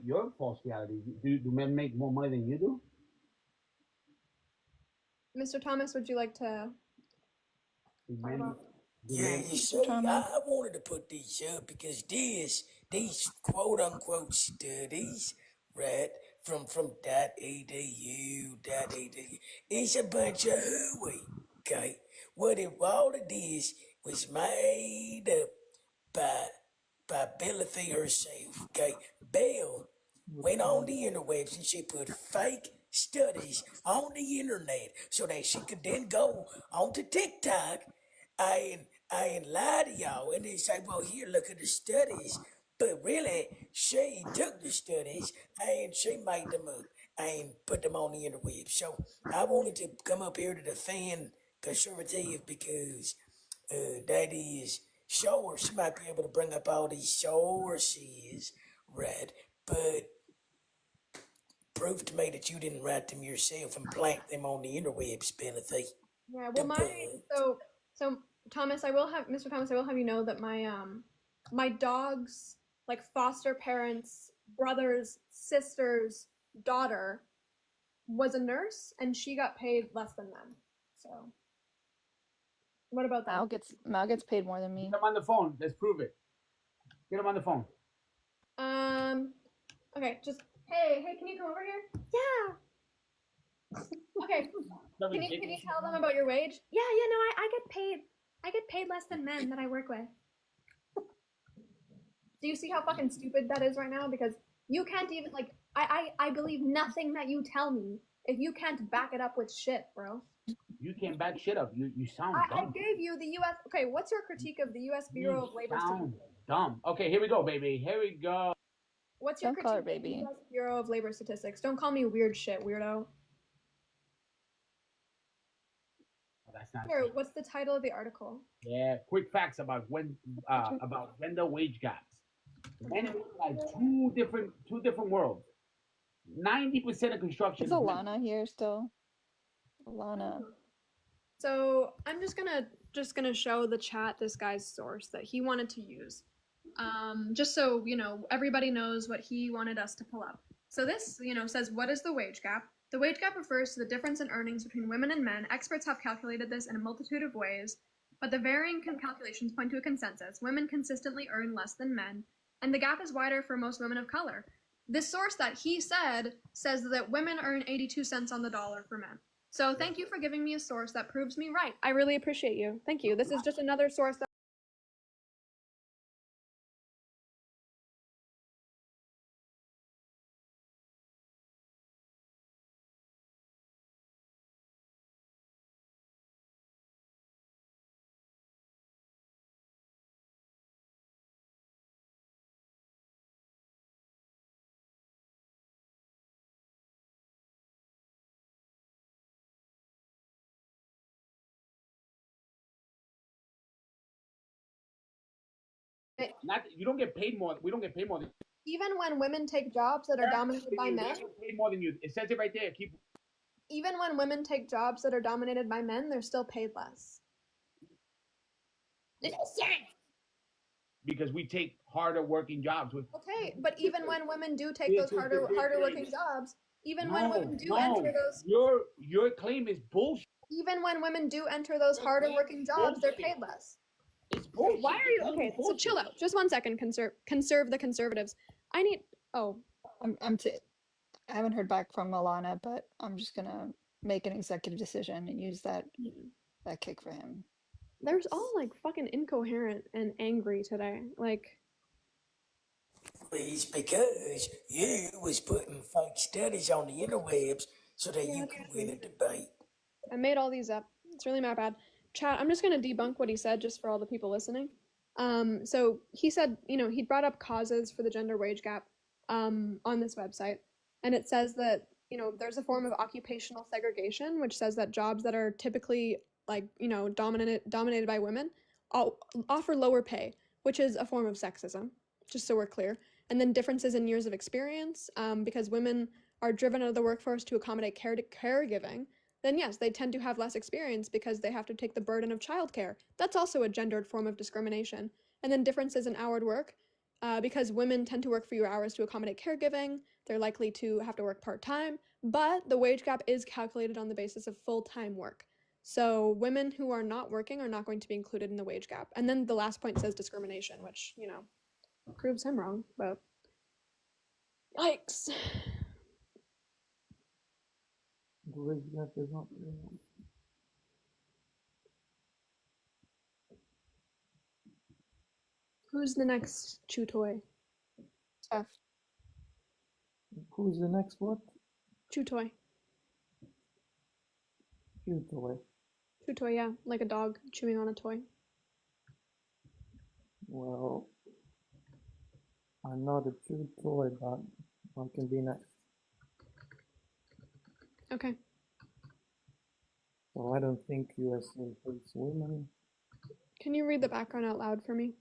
You're false reality. Do men make more money than you do? Mr. Thomas, would you like to? Yeah, you see, I wanted to put these up because these quote unquote studies, right, from .edu, it's a bunch of hooey, okay? All it is was made up by Bellamy herself, okay? Belle went on the interwebs and she put fake studies on the internet so that she could then go onto TikTok and lie to y'all and they say, well, here, look at the studies. But really, she took the studies and she made them up and put them on the interweb. So I wanted to come up here to defend conservative because that is sure she might be able to bring up all these sources, right? But prove to me that you didn't write them yourself and plant them on the interwebs, Bellamy. Yeah, well, so Thomas, Mr. Thomas, I will have you know that my dog's like foster parents, brother's sister's daughter was a nurse and she got paid less than them. So what about that? Mal gets paid more than me. Get him on the phone. Let's prove it. Get him on the phone. Okay, just hey, can you come over here? Yeah. Okay. Can you tell them about your wage? Yeah, no, I get paid less than men that I work with. Do you see how fucking stupid that is right now? Because you can't even like I believe nothing that you tell me if you can't back it up with shit, bro. You can't back shit up. You sound dumb. I gave you the U.S. Okay, what's your critique of the U.S. Bureau of Labor sound Statistics? dumb. Okay, here we go, baby. Here we go. What's your critique of the U.S. Bureau of Labor Statistics? Don't call me weird shit, weirdo. That's not Sure, what's the title of the article? Yeah, quick facts about gender wage gaps. Men and women are two different worlds. 90% of construction. Is Alana here still? Alana. So I'm just gonna show the chat this guy's source that he wanted to use, just so everybody knows what he wanted us to pull up. So this says, what is the wage gap? The wage gap refers to the difference in earnings between women and men. Experts have calculated this in a multitude of ways, but the varying calculations point to a consensus. Women consistently earn less than men, and the gap is wider for most women of color. This source that he said says that women earn 82 cents on the dollar for men. So thank you for giving me a source that proves me right. I really appreciate you. Thank you. This is just another source that Not you don't get paid more. We don't get paid more than Even when women take jobs that are dominated by you. men, We get paid more than you. It says it right there. Keep even when women take jobs that are dominated by men, they're still paid less. because we take harder working jobs with. Okay, but even when women do take those harder working jobs, even when women do enter those, your claim is bullshit. even when women do enter those harder working jobs, they're paid less. It's bullshit. Why are you okay? So chill out. Just 1 second. Conserve the conservatives. I need. Oh, I haven't heard back from Alana, but I'm just gonna make an executive decision and use that kick for him. There's all like fucking incoherent and angry today. Like, It's because you was putting fake studies on the interwebs so that you could win a debate. I made all these up. It's really my bad. Chat, I'm just going to debunk what he said just for all the people listening. So he said, he brought up causes for the gender wage gap on this website. And it says that, there's a form of occupational segregation, which says that jobs that are typically dominated by women offer lower pay, which is a form of sexism, just so we're clear. And then differences in years of experience, because women are driven out of the workforce to accommodate caregiving, then yes, they tend to have less experience because they have to take the burden of childcare. That's also a gendered form of discrimination. And then differences in hour work, because women tend to work fewer hours to accommodate caregiving, they're likely to have to work part-time, but the wage gap is calculated on the basis of full-time work. So women who are not working are not going to be included in the wage gap. And then the last point says discrimination, which, proves him wrong, but yikes. The wage gap is not real. Who's the next chew toy? Steph. Who's the next what? Chew toy. Chew toy. Chew toy, yeah, like a dog chewing on a toy. Well, I'm not a chew toy, but I can be next. Okay. So I don't think USA hates women. Can you read the background out loud for me?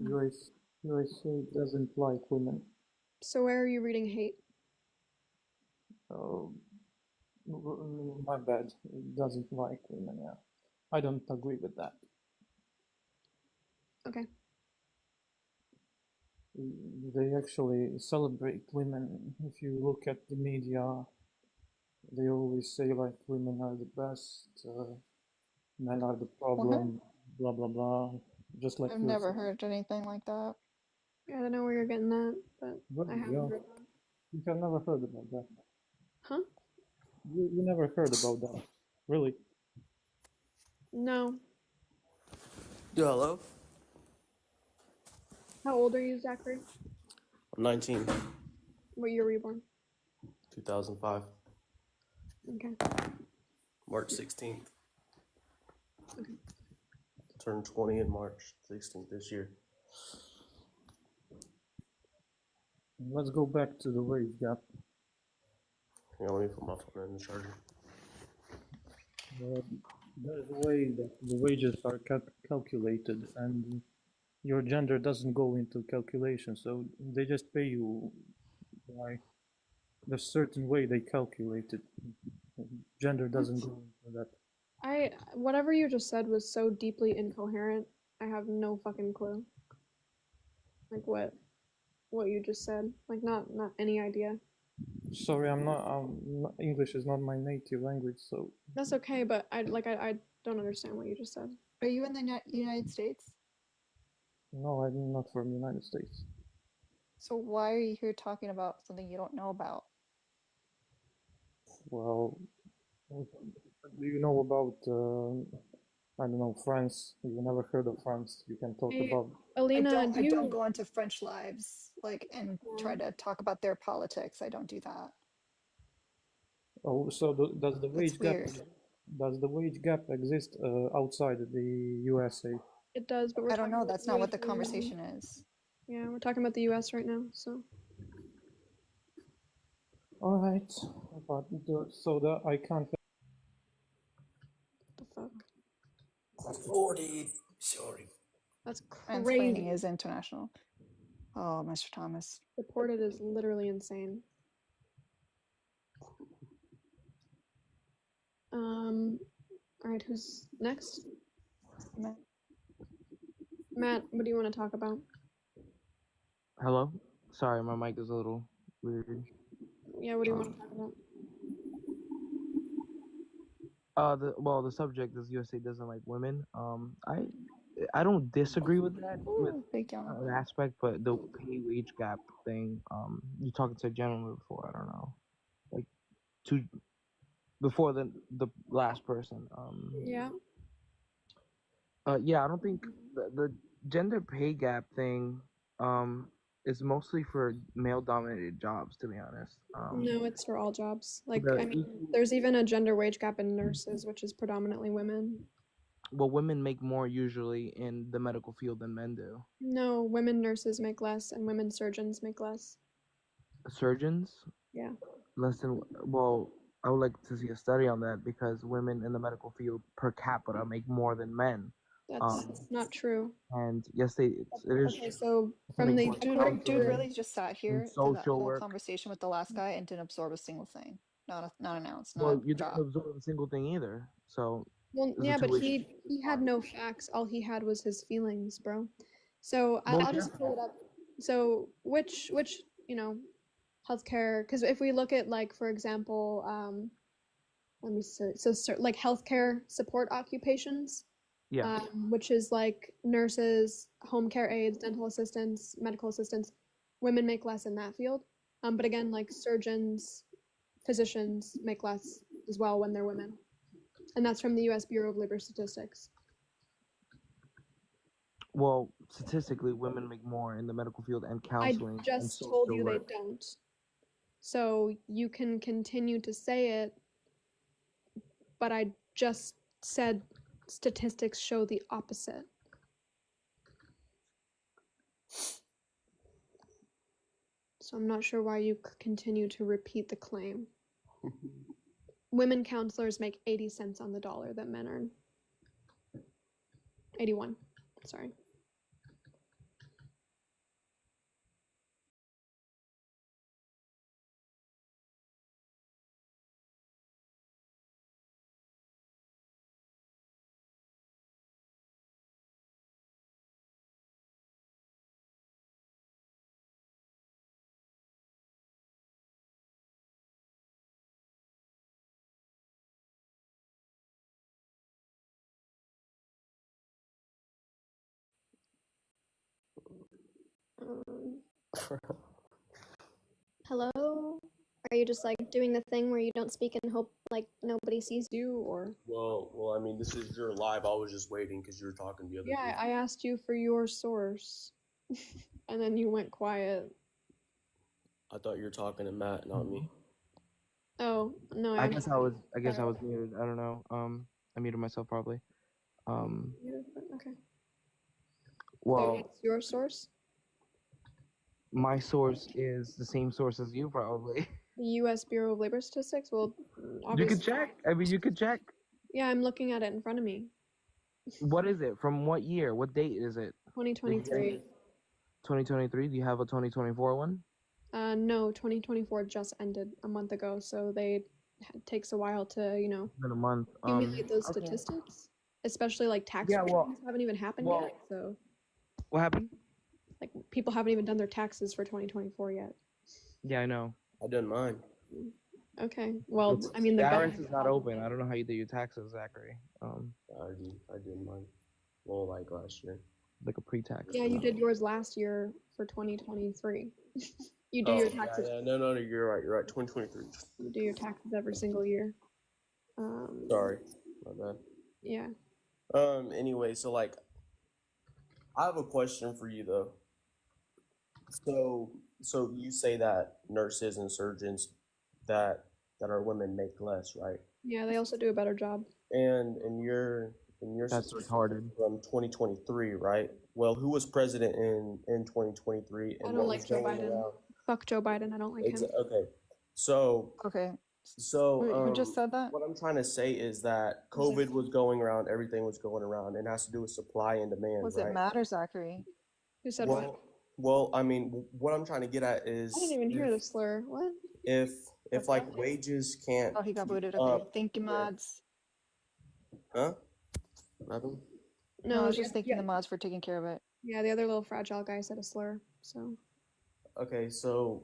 USA doesn't like women. So where are you reading hate? My bad. It doesn't like women, yeah. I don't agree with that. Okay. They actually celebrate women. If you look at the media, they always say like women are the best, men are the problem, blah blah blah. Just like I've never heard anything like that. Yeah, I don't know where you're getting that, but Really? I haven't Yeah. heard that. You have never heard about that. Huh? You never heard about that. Really? No. Yeah, hello? How old are you, Zachary? I'm 19, What year were you born? 2005, Okay. March 16th. Okay. Turned 20 in March 16th this year. Let's go back to the wage gap. Yeah, let me put my phone in the charger. There's a way that the wages are calculated, and your gender doesn't go into calculation, so they just pay you by the certain way they calculate it. Gender doesn't go into that. Whatever you just said was so deeply incoherent. I have no fucking clue. Like what you just said. Like not any idea. Sorry, English is not my native language, so That's okay, but I don't understand what you just said. Are you in the United States? no, I'm not from the United States. So why are you here talking about something you don't know about? Well, do you know about, I don't know, France? You never heard of France? You can talk Hey, about. Alina, I don't go into French lives and try to talk about their politics. I don't do that. Oh, so does the wage gap? weird. Does the wage gap exist outside the USA? It does, but we're I don't talking know. about That's not what the wage right now. conversation is. Yeah, we're talking about the US right now, so All right, but so that I can't. what the fuck? Ordered. Sorry. That's Mansplaining crazy. is international. Oh, Mr. Thomas. Deported is literally insane. All right, who's next? Matt, what do you want to talk about? Hello? Sorry, my mic is a little weird. Yeah, what do you want to talk about? The subject is USA doesn't like women. I don't disagree with that with an aspect, but the pay wage gap thing. You talking to a gentleman before? I don't know, like before the last person. Yeah. Yeah, I don't think the gender pay gap thing is mostly for male dominated jobs, to be honest. No, it's for all jobs. Like, the I mean, there's even a gender wage gap in nurses, which is predominantly women. Well, women make more usually in the medical field than men do. No, women nurses make less, and women surgeons make less. Surgeons? Yeah. Less than, well, I would like to see a study on that because women in the medical field per capita make more than men. That's not true. And yes, it is. Okay, so from the Dude really just sat here through that social whole work. conversation with the last guy and didn't absorb a single thing. Not an ounce. Well, Not you a didn't drop. absorb a single thing either. So. Well, there's a yeah, but two-way- he had no facts. All he had was his feelings, bro. So Well, I'll just pull it up. So which healthcare? Because if we look at, like, for example, let me see. So like healthcare support occupations. Yeah. Which is like nurses, home care aides, dental assistants, medical assistants. Women make less in that field. But again, like surgeons, physicians make less as well when they're women. And that's from the U.S. Bureau of Labor Statistics. Well, statistically, women make more in the medical field and counseling. I just told you they don't. So you can continue to say it, but I just said statistics show the opposite. So I'm not sure why you continue to repeat the claim. Women counselors make 80 cents on the dollar that men earn. 81, sorry. Hello? Are you just like doing the thing where you don't speak and hope like nobody sees you, or? Well, I mean, this is your live. I was just waiting because you were talking to the other. Yeah, I asked you for your source, and then you went quiet. I thought you were talking to Matt, not me. Oh no, I guess I was muted. I don't know. I muted myself probably. Okay. Well, So it's your source? my source is the same source as you probably. The U.S. Bureau of Labor Statistics? Well, You obviously. could check. I mean, you could check. Yeah, I'm looking at it in front of me. What is it? From what year? What date is it? 2023. 2023. Do you have a 2024 one? No, 2024 just ended a month ago, so it takes a while to, In a month. accumulate those Okay. statistics, especially like tax Yeah, well- returns haven't even happened well- yet. So What happened? like people haven't even done their taxes for 2024 yet. Yeah, I know. I done mine. Okay, well, It's- I mean, the they're IRS is not open. I don't know how you do your taxes, Zachary. I did mine. Well, like last year. Like a pre-tax. Yeah, you did yours last year for 2023. You do your taxes. Yeah, no, you're right. You're right. 2023. You do your taxes every single year. Sorry, my bad. Yeah. Anyway, so like, I have a question for you though. So you say that nurses and surgeons that are women make less, right? Yeah, they also do a better job. And in your That's statistics retarded. from 2023, right? Well, who was president in 2023? I And don't what like was Joe going Biden. around? Fuck Joe Biden. I don't like him. Okay, so Okay. So, Who just said that? what I'm trying to say is that Was it, COVID was going around, everything was going around, and it has to do with supply and demand, was it right? Matt or Zachary? Who said what? Well, I mean, what I'm trying to get at I is didn't even hear the slur. What? if What's like that? wages can't Oh, he got keep booted. Okay. up Thank you, with, mods. huh? Nothing? No, I was yeah, just thanking the mods for taking care of it. yeah, the other little fragile guy said a slur. So Okay, so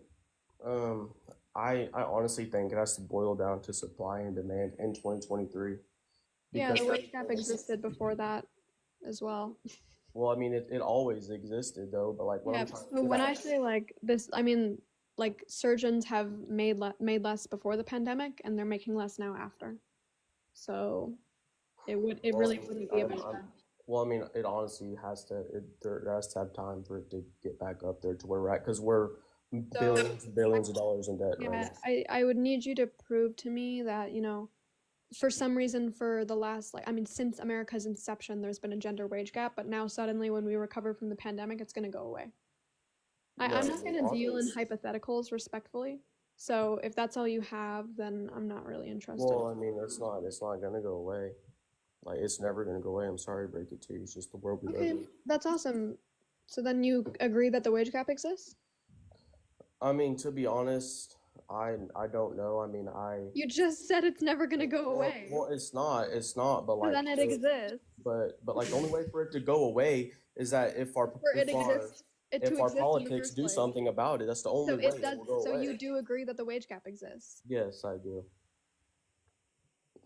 I honestly think it has to boil down to supply and demand in 2023 yeah, because the wage gap existed before that as well. well, I mean it always existed though, but like what Yeah. I'm trying to So get when at, I say like this, I mean like surgeons have made less before the pandemic, and they're making less now after. So it well, really wouldn't be a big jump. well, I mean it honestly has to there has to have time for it to get back up there to where we're at because we're billions of dollars in debt right Yeah, now. I would need you to prove to me that, you know, for some reason for the last, like, I mean, since America's inception, there's been a gender wage gap, but now suddenly when we recover from the pandemic, it's going to go away. I'm not going to deal in hypotheticals respectfully. So if that's all you have, then I'm not really interested. Well, I mean it's not gonna go away. Like it's never gonna go away. I'm sorry to break it to you. It's just the world we live Okay, in. that's awesome. So then you agree that the wage gap exists? I mean, to be honest, I don't know. I mean, You just said it's never going to go away. well, it's not, but So like, then it exists. but like the only way for it to go away is that if our For it exists, to if our exist in the politics first do place. something about it, that's the only So way it does. it will go So away. you do agree that the wage gap exists? Yes, I do.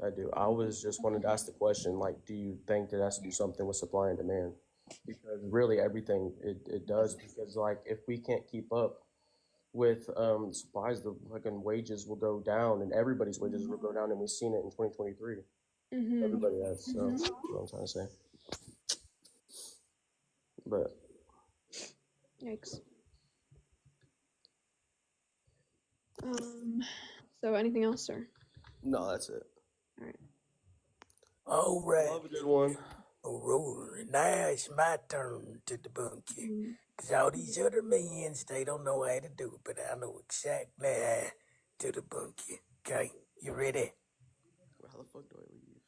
I do. I was just wanted to ask the question, like, do you think it has to do something with supply and demand? Because really everything it does, because like if we can't keep up with supplies, the fucking wages will go down and everybody's wages will go down, and we've seen it in 2023. Mm-hmm. Everybody has, so that's what I'm trying to say. But Yikes. So anything else, sir? no, that's it. All right. All right. Have a good one. Aurora, now it's my turn to debunk you. Because all these other men, they don't know how to do it, but I know exactly how to debunk you. Okay, you ready? How the fuck do I leave?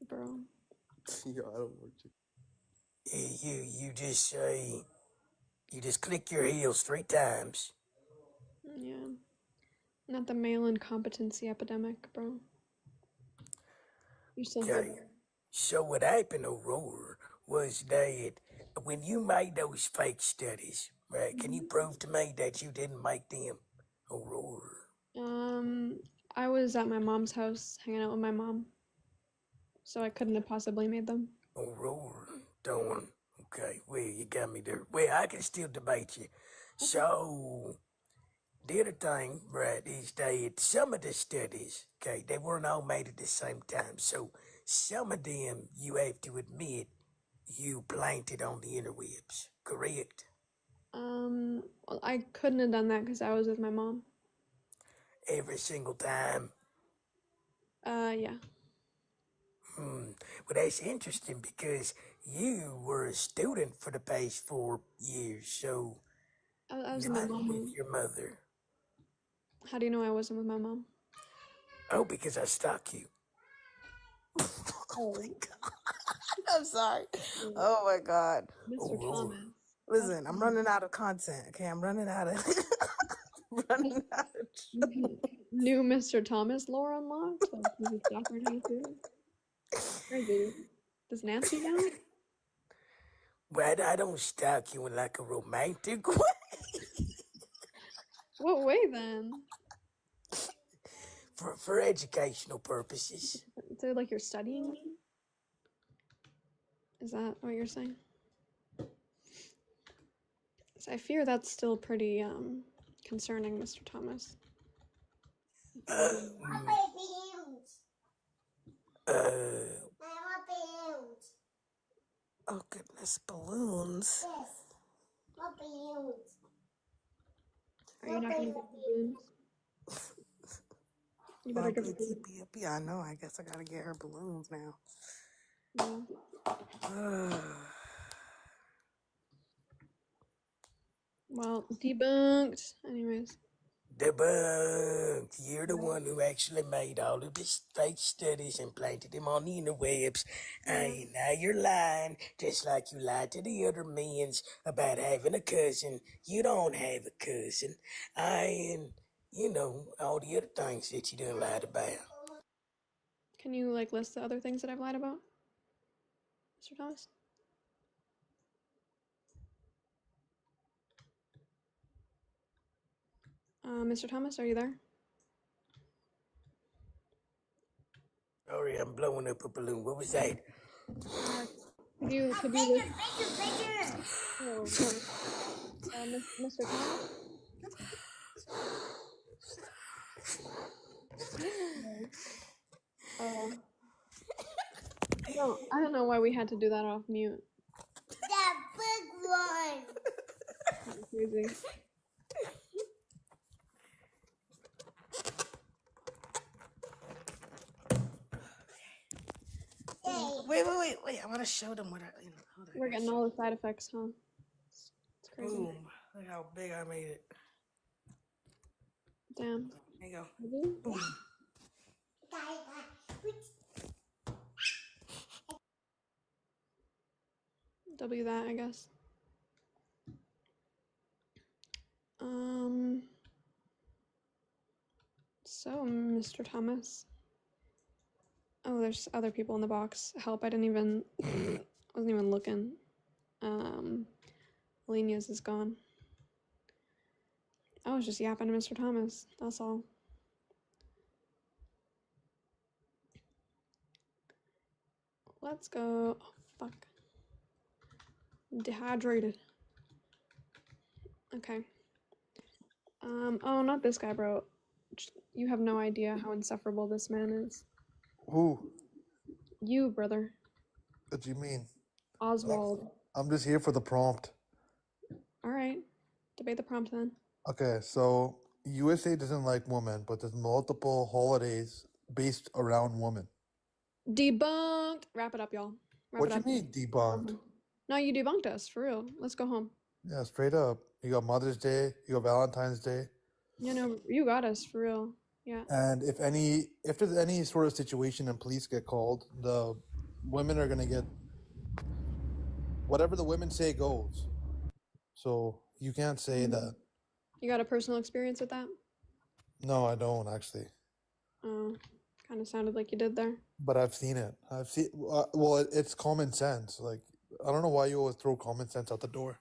Bro. Yeah, I don't know. You just say, you just click your heels 3 times. Yeah. Not the male incompetency epidemic, bro. You're still Okay. here. So what happened, Aurora, was that when you made those fake studies, right, can you prove to me that you didn't make them, Aurora? I was at my mom's house hanging out with my mom, so I couldn't have possibly made them. Aurora, darn. Okay, well, you got me there. Well, I can still debate you. So, the other thing, right, is that some of the studies, okay, they weren't all made at the same time. So, some of them, you have to admit, you planted on the interwebs, correct? Well, I couldn't have done that because I was with my mom. Every single time. Yeah. Well, that's interesting because you were a student for the past 4 years, so I was you're with my not mom. with your mother. How do you know I wasn't with my mom? Oh, because I stalk you. Oh. I'm sorry. Oh my god. Mr. Thomas. Listen, I'm running out of content. Okay, I'm running out of running out of New Mr. Thomas lore unlocked? Like, this is awkward how to. Crazy. Does Nancy know? Well, I don't stalk you in like a romantic way. What way then? For educational purposes. So like you're studying me? Is that what you're saying? So I fear that's still pretty concerning, Mr. Thomas. Oh goodness, balloons. Are you not gonna get the balloons? You better get the balloons. Yeah, I know. I guess I gotta get her balloons now. Yeah. Well, debunked. Anyways. Debunked. You're the one who actually made all of these fake studies and planted them on the interwebs. And now you're lying, just like you lied to the other men's about having a cousin. You don't have a cousin. And, all the other things that you done lied about. Can you like list the other things that I've lied about, Mr. Thomas? Mr. Thomas, are you there? Sorry, I'm blowing up a balloon. What was that? Could you list? Oh, Mr. Thomas? I don't know why we had to do that off mute. That big one. That's crazy. Wait. I want to show them what I, hold on. We're getting all the side effects, huh? It's crazy. Boom. Look how big I made it. Damn. There you go. Really? Boom. W that, I guess. So, Mr. Thomas. Oh, there's other people in the box. Help, I didn't even, wasn't even looking. Alenia's is gone. I was just yapping to Mr. Thomas, that's all. Let's go. Oh, fuck. I'm dehydrated. Okay. Oh, not this guy, bro. You have no idea how insufferable this man is. Who? You, brother. What do you mean? Oswald. I'm just here for the prompt. Alright. Debate the prompt then. Okay, so USA doesn't like women, but there's multiple holidays based around women. Debunked! Wrap it up, y'all. Wrap What it you up. mean debunked? No, you debunked us, for real. Let's go home. Yeah, straight up. You got Mother's Day, you got Valentine's Day, You know, you got us, for real. Yeah. and if there's any sort of situation and police get called, the women are gonna get whatever the women say goes. So you can't say that. You got a personal experience with that? No, I don't actually. Oh, kind of sounded like you did there. But I've seen it. It's common sense. Like, I don't know why you always throw common sense out the door.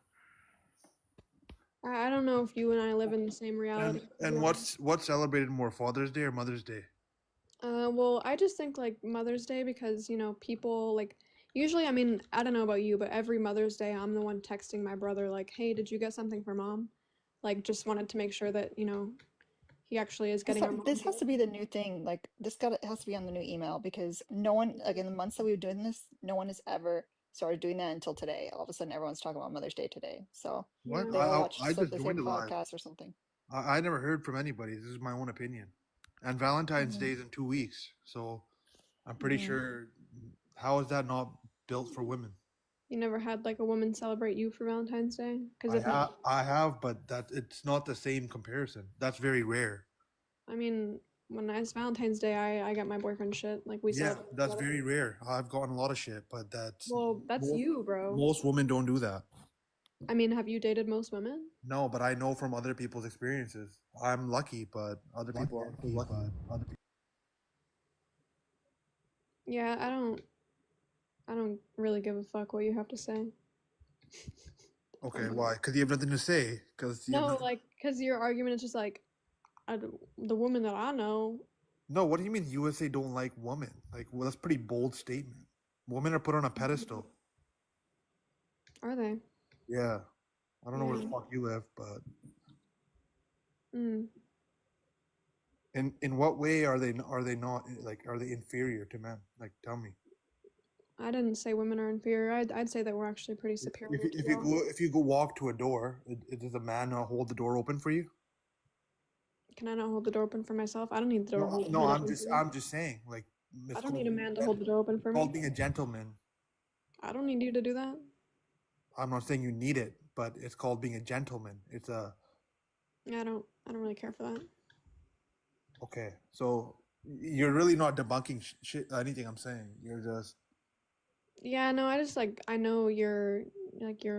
I don't know if you and I live in the same reality. And what's celebrated more, Father's Day or Mother's Day? Well, I just think like Mother's Day because, people like usually, I mean, I don't know about you, but every Mother's Day I'm the one texting my brother like, "Hey, did you get something for mom?" Like just wanted to make sure that, he actually is getting our mom. This has to be the new thing. Like it has to be on the new email because no one, like in the months that we've been doing this, no one has ever started doing that until today. All of a sudden, everyone's talking about Mother's Day today. So What? they all watch I just the joined same the live. podcast or something. I never heard from anybody. This is my own opinion. And Valentine's Day is in 2 weeks, so I'm pretty sure. How is that not built for women? You never had like a woman celebrate you for Valentine's Day? Because I have, but it's not the same comparison. That's very rare. I mean, when it's Valentine's Day, I got my boyfriend shit. Like we Yeah, celebrate that's together. very rare. I've gotten a lot of shit, but that's Well, that's you, bro. most women don't do that. I mean, have you dated most women? No, but I know from other people's experiences. I'm lucky, but other people aren't so lucky. Yeah, I don't really give a fuck what you have to say. Okay, why? Because you have nothing to say. No, like, because your argument is just like, the woman that I know. No, what do you mean USA don't like women? Like, well, that's a pretty bold statement. Women are put on a pedestal. Are they? Yeah. I don't know where the Yeah. fuck you live, but Mm. in what way are they not like, are they inferior to men? Like, tell me. I didn't say women are inferior. I'd say that we're actually pretty superior. to y'all. If you go walk to a door, does a man not hold the door open for you? Can I not hold the door open for myself? I don't need the door. No, hold no, open for me. I'm just saying, like, I don't need a man to hold the door open for called me. being a gentleman. I don't need you to do that. I'm not saying you need it, but it's called being a gentleman. It's a Yeah, I don't really care for that. Okay, so you're really not debunking shit anything I'm saying. You're just Yeah, no, I just like I know your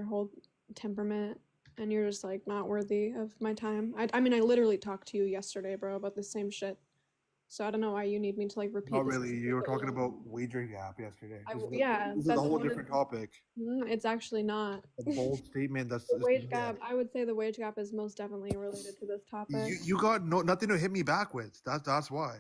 whole temperament, and you're just like not worthy of my time. I mean, I literally talked to you yesterday, bro, about the same shit. So I don't know why you need me to like repeat not this. really. You were talking about wage gap yesterday. Yeah, This is that's a whole one of- different topic. It's actually not. A bold statement. That's The wage gap. I would say the wage gap is most definitely related to this topic. You got nothing to hit me back with. That's why.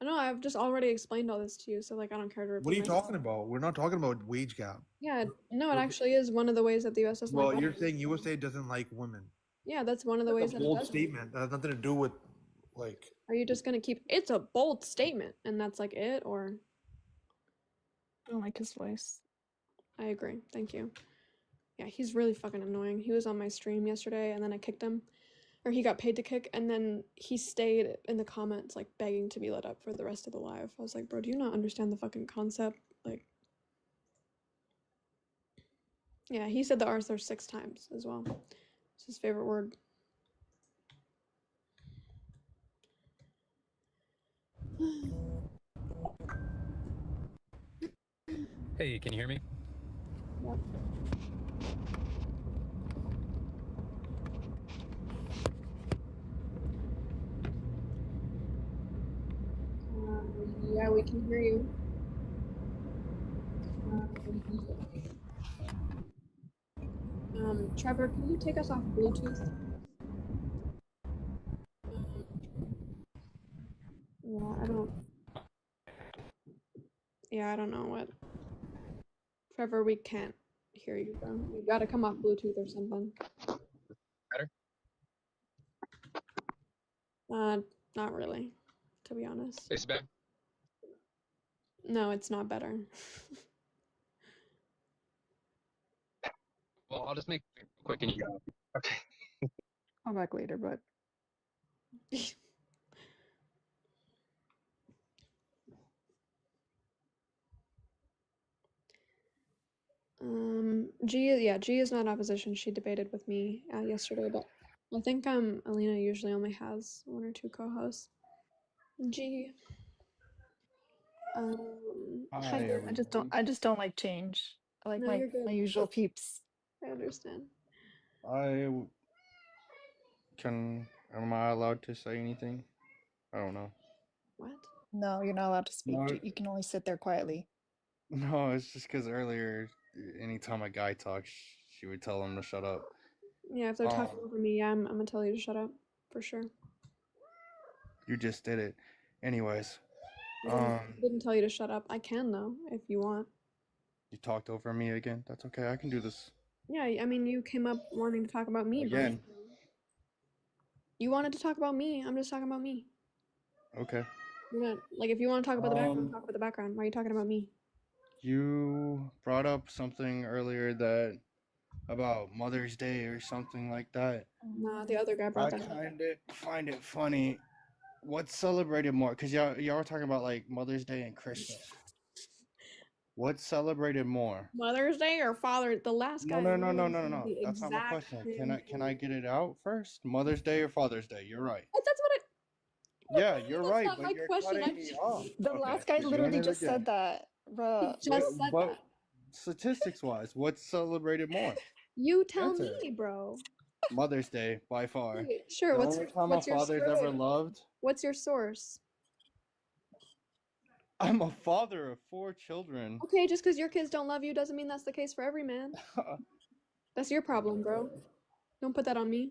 I know I've just already explained all this to you, so like I don't care to repeat. What are you myself. talking about? We're not talking about wage gap. Yeah, no, it actually is one of the ways that the U.S. doesn't. Well, like you're women. saying USA doesn't like women. Yeah, that's one of the ways That's a that it bold doesn't. statement. That has nothing to do with like. Are you just gonna keep? It's a bold statement, and that's like it, or? I don't like his voice. I agree. Thank you. Yeah, he's really fucking annoying. He was on my stream yesterday, and then I kicked him, or he got paid to kick, and then he stayed in the comments like begging to be let up for the rest of the live. I was like, bro, do you not understand the fucking concept? Like, yeah, he said the Arthur 6 times as well. It's his favorite word. Hey, can you hear me? Yep. Yeah, we can hear you. Trevor, can you take us off Bluetooth? Yeah, I don't. Yeah, I don't know what. Trevor, we can't hear you, bro. You gotta come off Bluetooth or something. Better? Not really, to be honest. It's back. No, it's not better. Well, I'll just make it quick and you go. Okay. I'll back later, but G is not in opposition. She debated with me yesterday, but I think Alina usually only has 1 or 2 co-hosts. G. I just don't like change. I like No, you're good. my usual peeps. I understand. Am I allowed to say anything? I don't know. What? No, you're not allowed to speak. No. You can only sit there quietly. No, it's just because earlier, anytime a guy talks, she would tell him to shut up. Yeah, if they're talking over me, I'm gonna tell you to shut up for sure. You just did it. Anyways, I didn't tell you to shut up. I can though, if you want. you talked over me again. That's okay. I can do this Yeah, I mean, you came up wanting to talk about me, bro. again. You wanted to talk about me. I'm just talking about me. Okay. You're not like if you want to talk about the background, talk about the background. Why are you talking about me? You brought up something earlier that about Mother's Day or something like that. Nah, the other guy brought I that up. kind of find it funny. What's celebrated more? Because y'all were talking about like Mother's Day and Christmas. What's celebrated more? Mother's Day or Father? The last guy. No. the That's not my exact question. same Can I get it out first? Mother's Day or Father's Day? You're right. That's what Yeah, you're That's right, not but my you're question. cutting me off. The Okay, last guy you're doing literally it just again. said that, bruh. just said But that. statistics wise, what's celebrated more? You tell Answer. me, bro. Mother's Day by far. Okay, sure. The What's only time what's a your father's source? ever loved. What's your source? I'm a father of 4 children. Okay, just because your kids don't love you doesn't mean that's the case for every man. That's your problem, bro. Don't put that on me.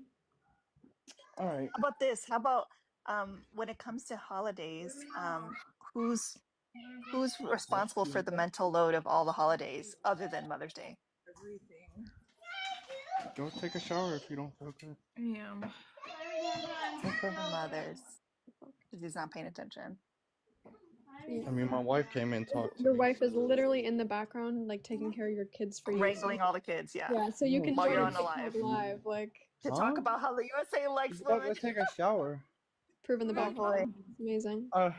All right. How about this? How about when it comes to holidays, who's responsible for the mental load of all the holidays other than Mother's Day? Go take a shower if you don't feel good. Yeah. Okay. Mothers. Because he's not paying attention. I mean, my wife came in and talked to Your me. wife is literally in the background, like taking care of your kids for you. Wrangling all the kids, yeah. Yeah, so you can While join you're your on a live. TikTok live, like To talk about how the USA likes Go women. take a shower. prove in the Oh, background. It's amazing. Oh.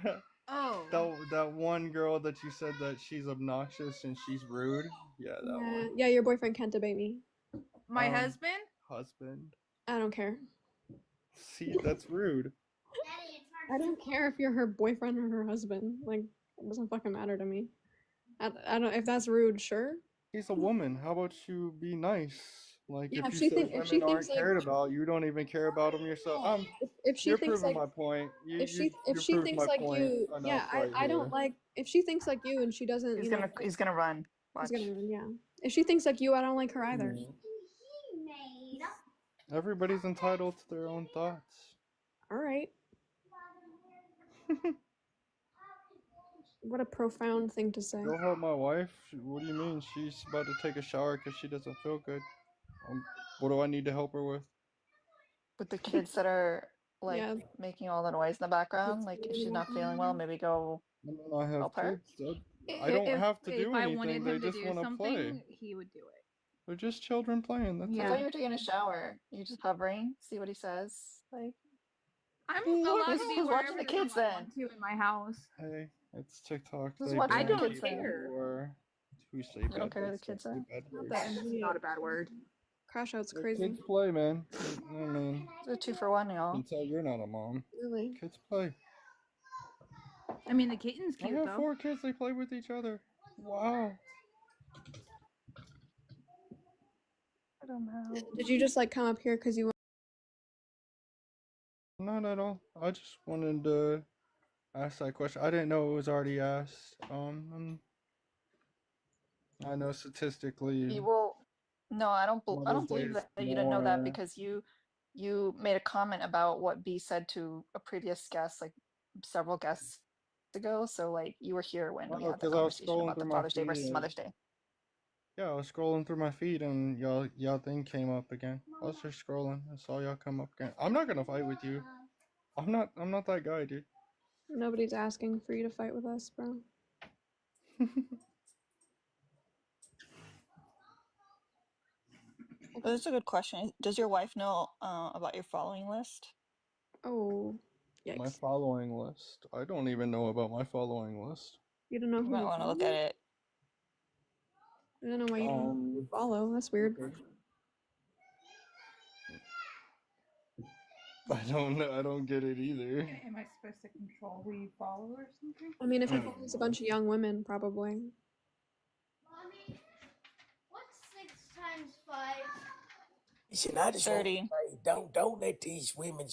That one girl that you said that she's obnoxious and she's rude. Yeah, that one. Yeah, your boyfriend can't debate me. My husband? Husband. I don't care. See, that's rude. I don't care if you're her boyfriend or her husband. Like, it doesn't fucking matter to me. I don't. If that's rude, sure. He's a woman. How about you be nice? Like, Yeah, if if you she say think if she women thinks aren't like cared about, you don't even care about them yourself. if she You're thinks proving like my point. if she proved thinks my like point you, yeah, enough right I don't here. like if she thinks like you and she doesn't, He's gonna run. Watch. he's gonna run, yeah. If she thinks like you, I don't like her either. Everybody's entitled to their own thoughts. All right. What a profound thing to say. Go help my wife. What do you mean? She's about to take a shower because she doesn't feel good. What do I need to help her with? With the kids that are like Yeah. making all the noise in the background, like if she's not feeling well, maybe go I have help her. kids. I don't have to do I anything. wanted They him to just do want to something, play. he would do it. They're just children playing. That's I it. thought you were taking a shower. You're just hovering, see what he says. Like I'm Look, allowed who's- to be who's watching wherever the the kids hell I then? want to in my house. Hey, it's TikTok. Who's They watching I the ban don't kids then? care. for who say You bad don't care who the words, kids say are? bad words. That's not a bad word. Crash out's Let crazy. Kids play, man. I mean, It's a 2-for-1, you y'all. can tell you're not a mom. Really? Kids play. I mean, the kitten's I cute have though. 4 kids. They play with each other. Wow. I don't know. Did you just like come up here because you Not at all. I just wanted to ask that question. I didn't know it was already asked. I know statistically, You will. No, I don't Mother's Day believe is that you didn't know that more. because you made a comment about what B said to a previous guest, like several guests ago. So like you were here when we Oh, had the 'cause I was conversation scrolling about the through my Father's Day feed versus and Mother's Day. yeah, I was scrolling through my feed and y'all thing came up again. I was just scrolling. I saw y'all come up again. I'm not gonna fight with you. I'm not that guy, dude. Nobody's asking for you to fight with us, bro. But that's a good question. Does your wife know about your following list? Oh, My yikes. following list. I don't even know about my following list. You don't know You who might you want to follow? look at it. I don't know why you don't know who you follow. That's weird. I don't know. I don't get it either. Am I supposed to control who you follow or something? I mean, if he follows a bunch of young women, probably. Mommy, what's 6 times 5? Listen, I just want to 30. say, don't let these women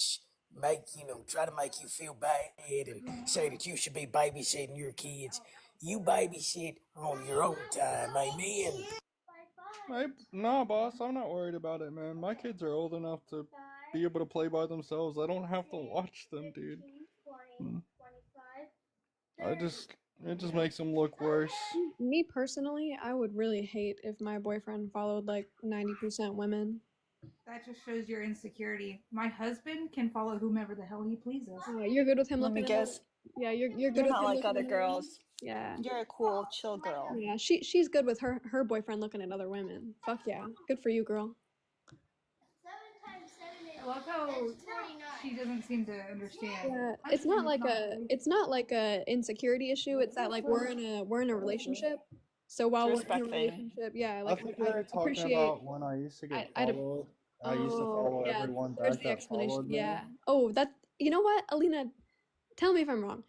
try to make you feel bad and say that you should be babysitting your kids. You babysit on your own time, amen. No, boss, I'm not worried about it, man. My kids are old enough to be able to play by themselves. I don't have to watch them, dude. It just makes them look worse. Me personally, I would really hate if my boyfriend followed like 90% women. That just shows your insecurity. My husband can follow whomever the hell he pleases. You're good with him Let me looking at guess. Yeah, you're good You're with not him like looking other at girls. Yeah. You're a cool, chill girl. Yeah, she's good with her boyfriend looking at other women. Fuck yeah. Good for you, girl. 7 times 7 is I love how 49. she doesn't seem to understand. Yeah, My it's not husband like it's not like a insecurity issue. It's that like we're in a relationship. So while we're in a respect thing. relationship, yeah, I like think I you're talking appreciate about when I used to get followed. I used to follow yeah, everyone there's back the that explanation. followed me. Yeah. Oh, you know what, Alina, tell me if I'm wrong.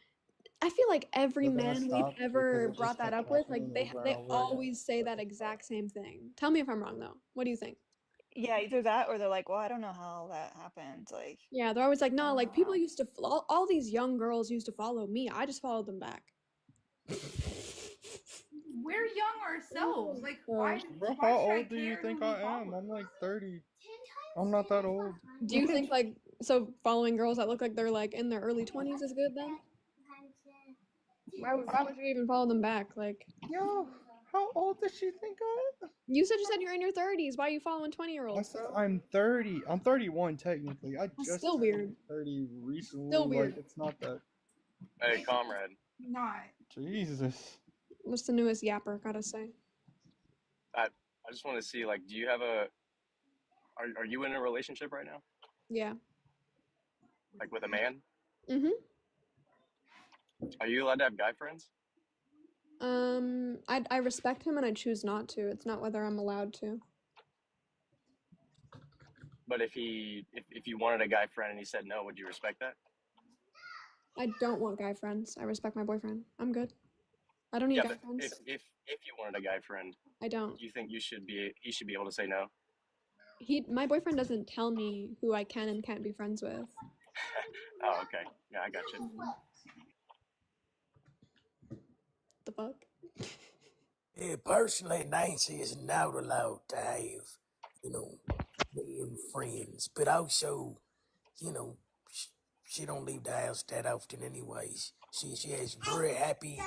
I feel like every But then it man we've stopped ever because it just brought that kept up with, like happening over they and over again. always say that exact same thing. Tell me if I'm wrong though. What do you think? Yeah, either that or they're like, well, I don't know how that happened. Like, Yeah, they're always like, no, like people wow. used to all these young girls used to follow me. I just followed them back. We're young ourselves. Like, why? Bro, why how should I old do you care think who we I am? follow? I'm like 30. I'm not that old. Do you think like following girls that look like they're like in their early 20s is good then? Why would you even follow them back? Like, Yo, how old does she think I am? you said you're in your 30s. Why are you following 20-year-olds? I said I'm 30. I'm 31 technically. I just still turned weird. 30 recently. Still weird. Like, it's not that. Hey, comrade. Not. Jesus. What's the newest yapper gotta say? I just want to see, like, do you have are you in a relationship right now? Yeah. Like with a man? Mm-hmm. Are you allowed to have guy friends? I respect him and I choose not to. It's not whether I'm allowed to. But if you wanted a guy friend and he said no, would you respect that? I don't want guy friends. I respect my boyfriend. I'm good. I don't need Yeah, guy but friends. if you wanted a guy friend, I don't. do you think he should be able to say no? My boyfriend doesn't tell me who I can and can't be friends with. Oh, okay. Yeah, I got you. The fuck? Yeah, personally, Nancy is not allowed to have, you know, male friends, but also, you know, she don't leave the house that often anyways. She has very happy.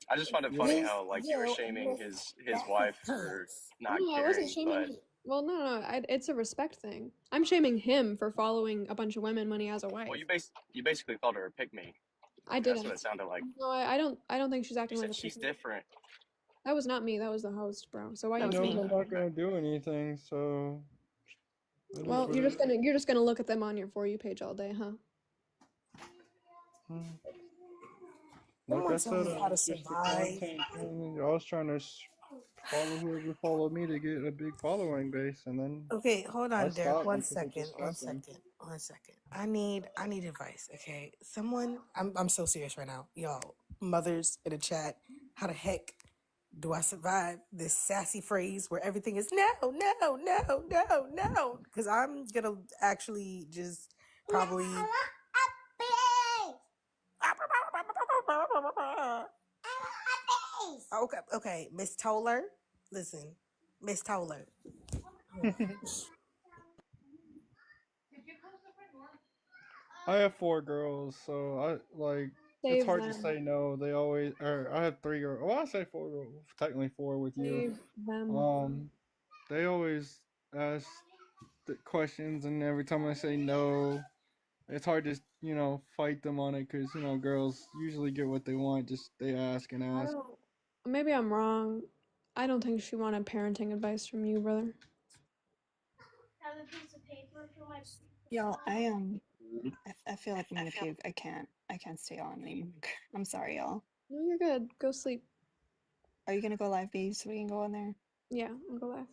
I just find it funny how like you were shaming his wife for not No, I wasn't caring, shaming. but Well, no, it's a respect thing. I'm shaming him for following a bunch of women when he has a wife. well, you basically called her a pick me. I That's didn't. what it sounded like. No, I don't think she's You acting like said a she's pick-me. different. That was not me. That was the host, bro. So why He you knows saying I'm that? not gonna do anything, so. it is Well, what you're it just gonna look at them on your For You page all day, huh? is. Someone Like I tell said, me how to it's just the survive. content. And I was trying to follow whoever followed me to get a big following base, and then Okay, hold I on, Derek. stopped One because it second. just One happened. second. One second. I need advice. Okay, someone. I'm so serious right now, y'all. Mothers in the chat. How the heck do I survive this sassy phrase where everything is no, no, no, no, no? Because I'm gonna actually just probably. Okay, Miss Toller. Listen, Miss Toller. I have 4 girls, so I like. It's Save hard to them. say no. They always, or I have 3 girls. Well, I say 4 girls. Technically 4 with you. Save them. They always ask the questions, and every time I say no, it's hard to fight them on it because girls usually get what they want. Just they ask and I ask. don't. Maybe I'm wrong. I don't think she wanted parenting advice from you, brother. Have a piece of paper for my. Y'all, I feel like I'm gonna puke. I can't stay on anymore. I'm sorry, y'all. No, you're good. Go sleep. Are you gonna go live, B, so we can go on there? Yeah, I'll go live.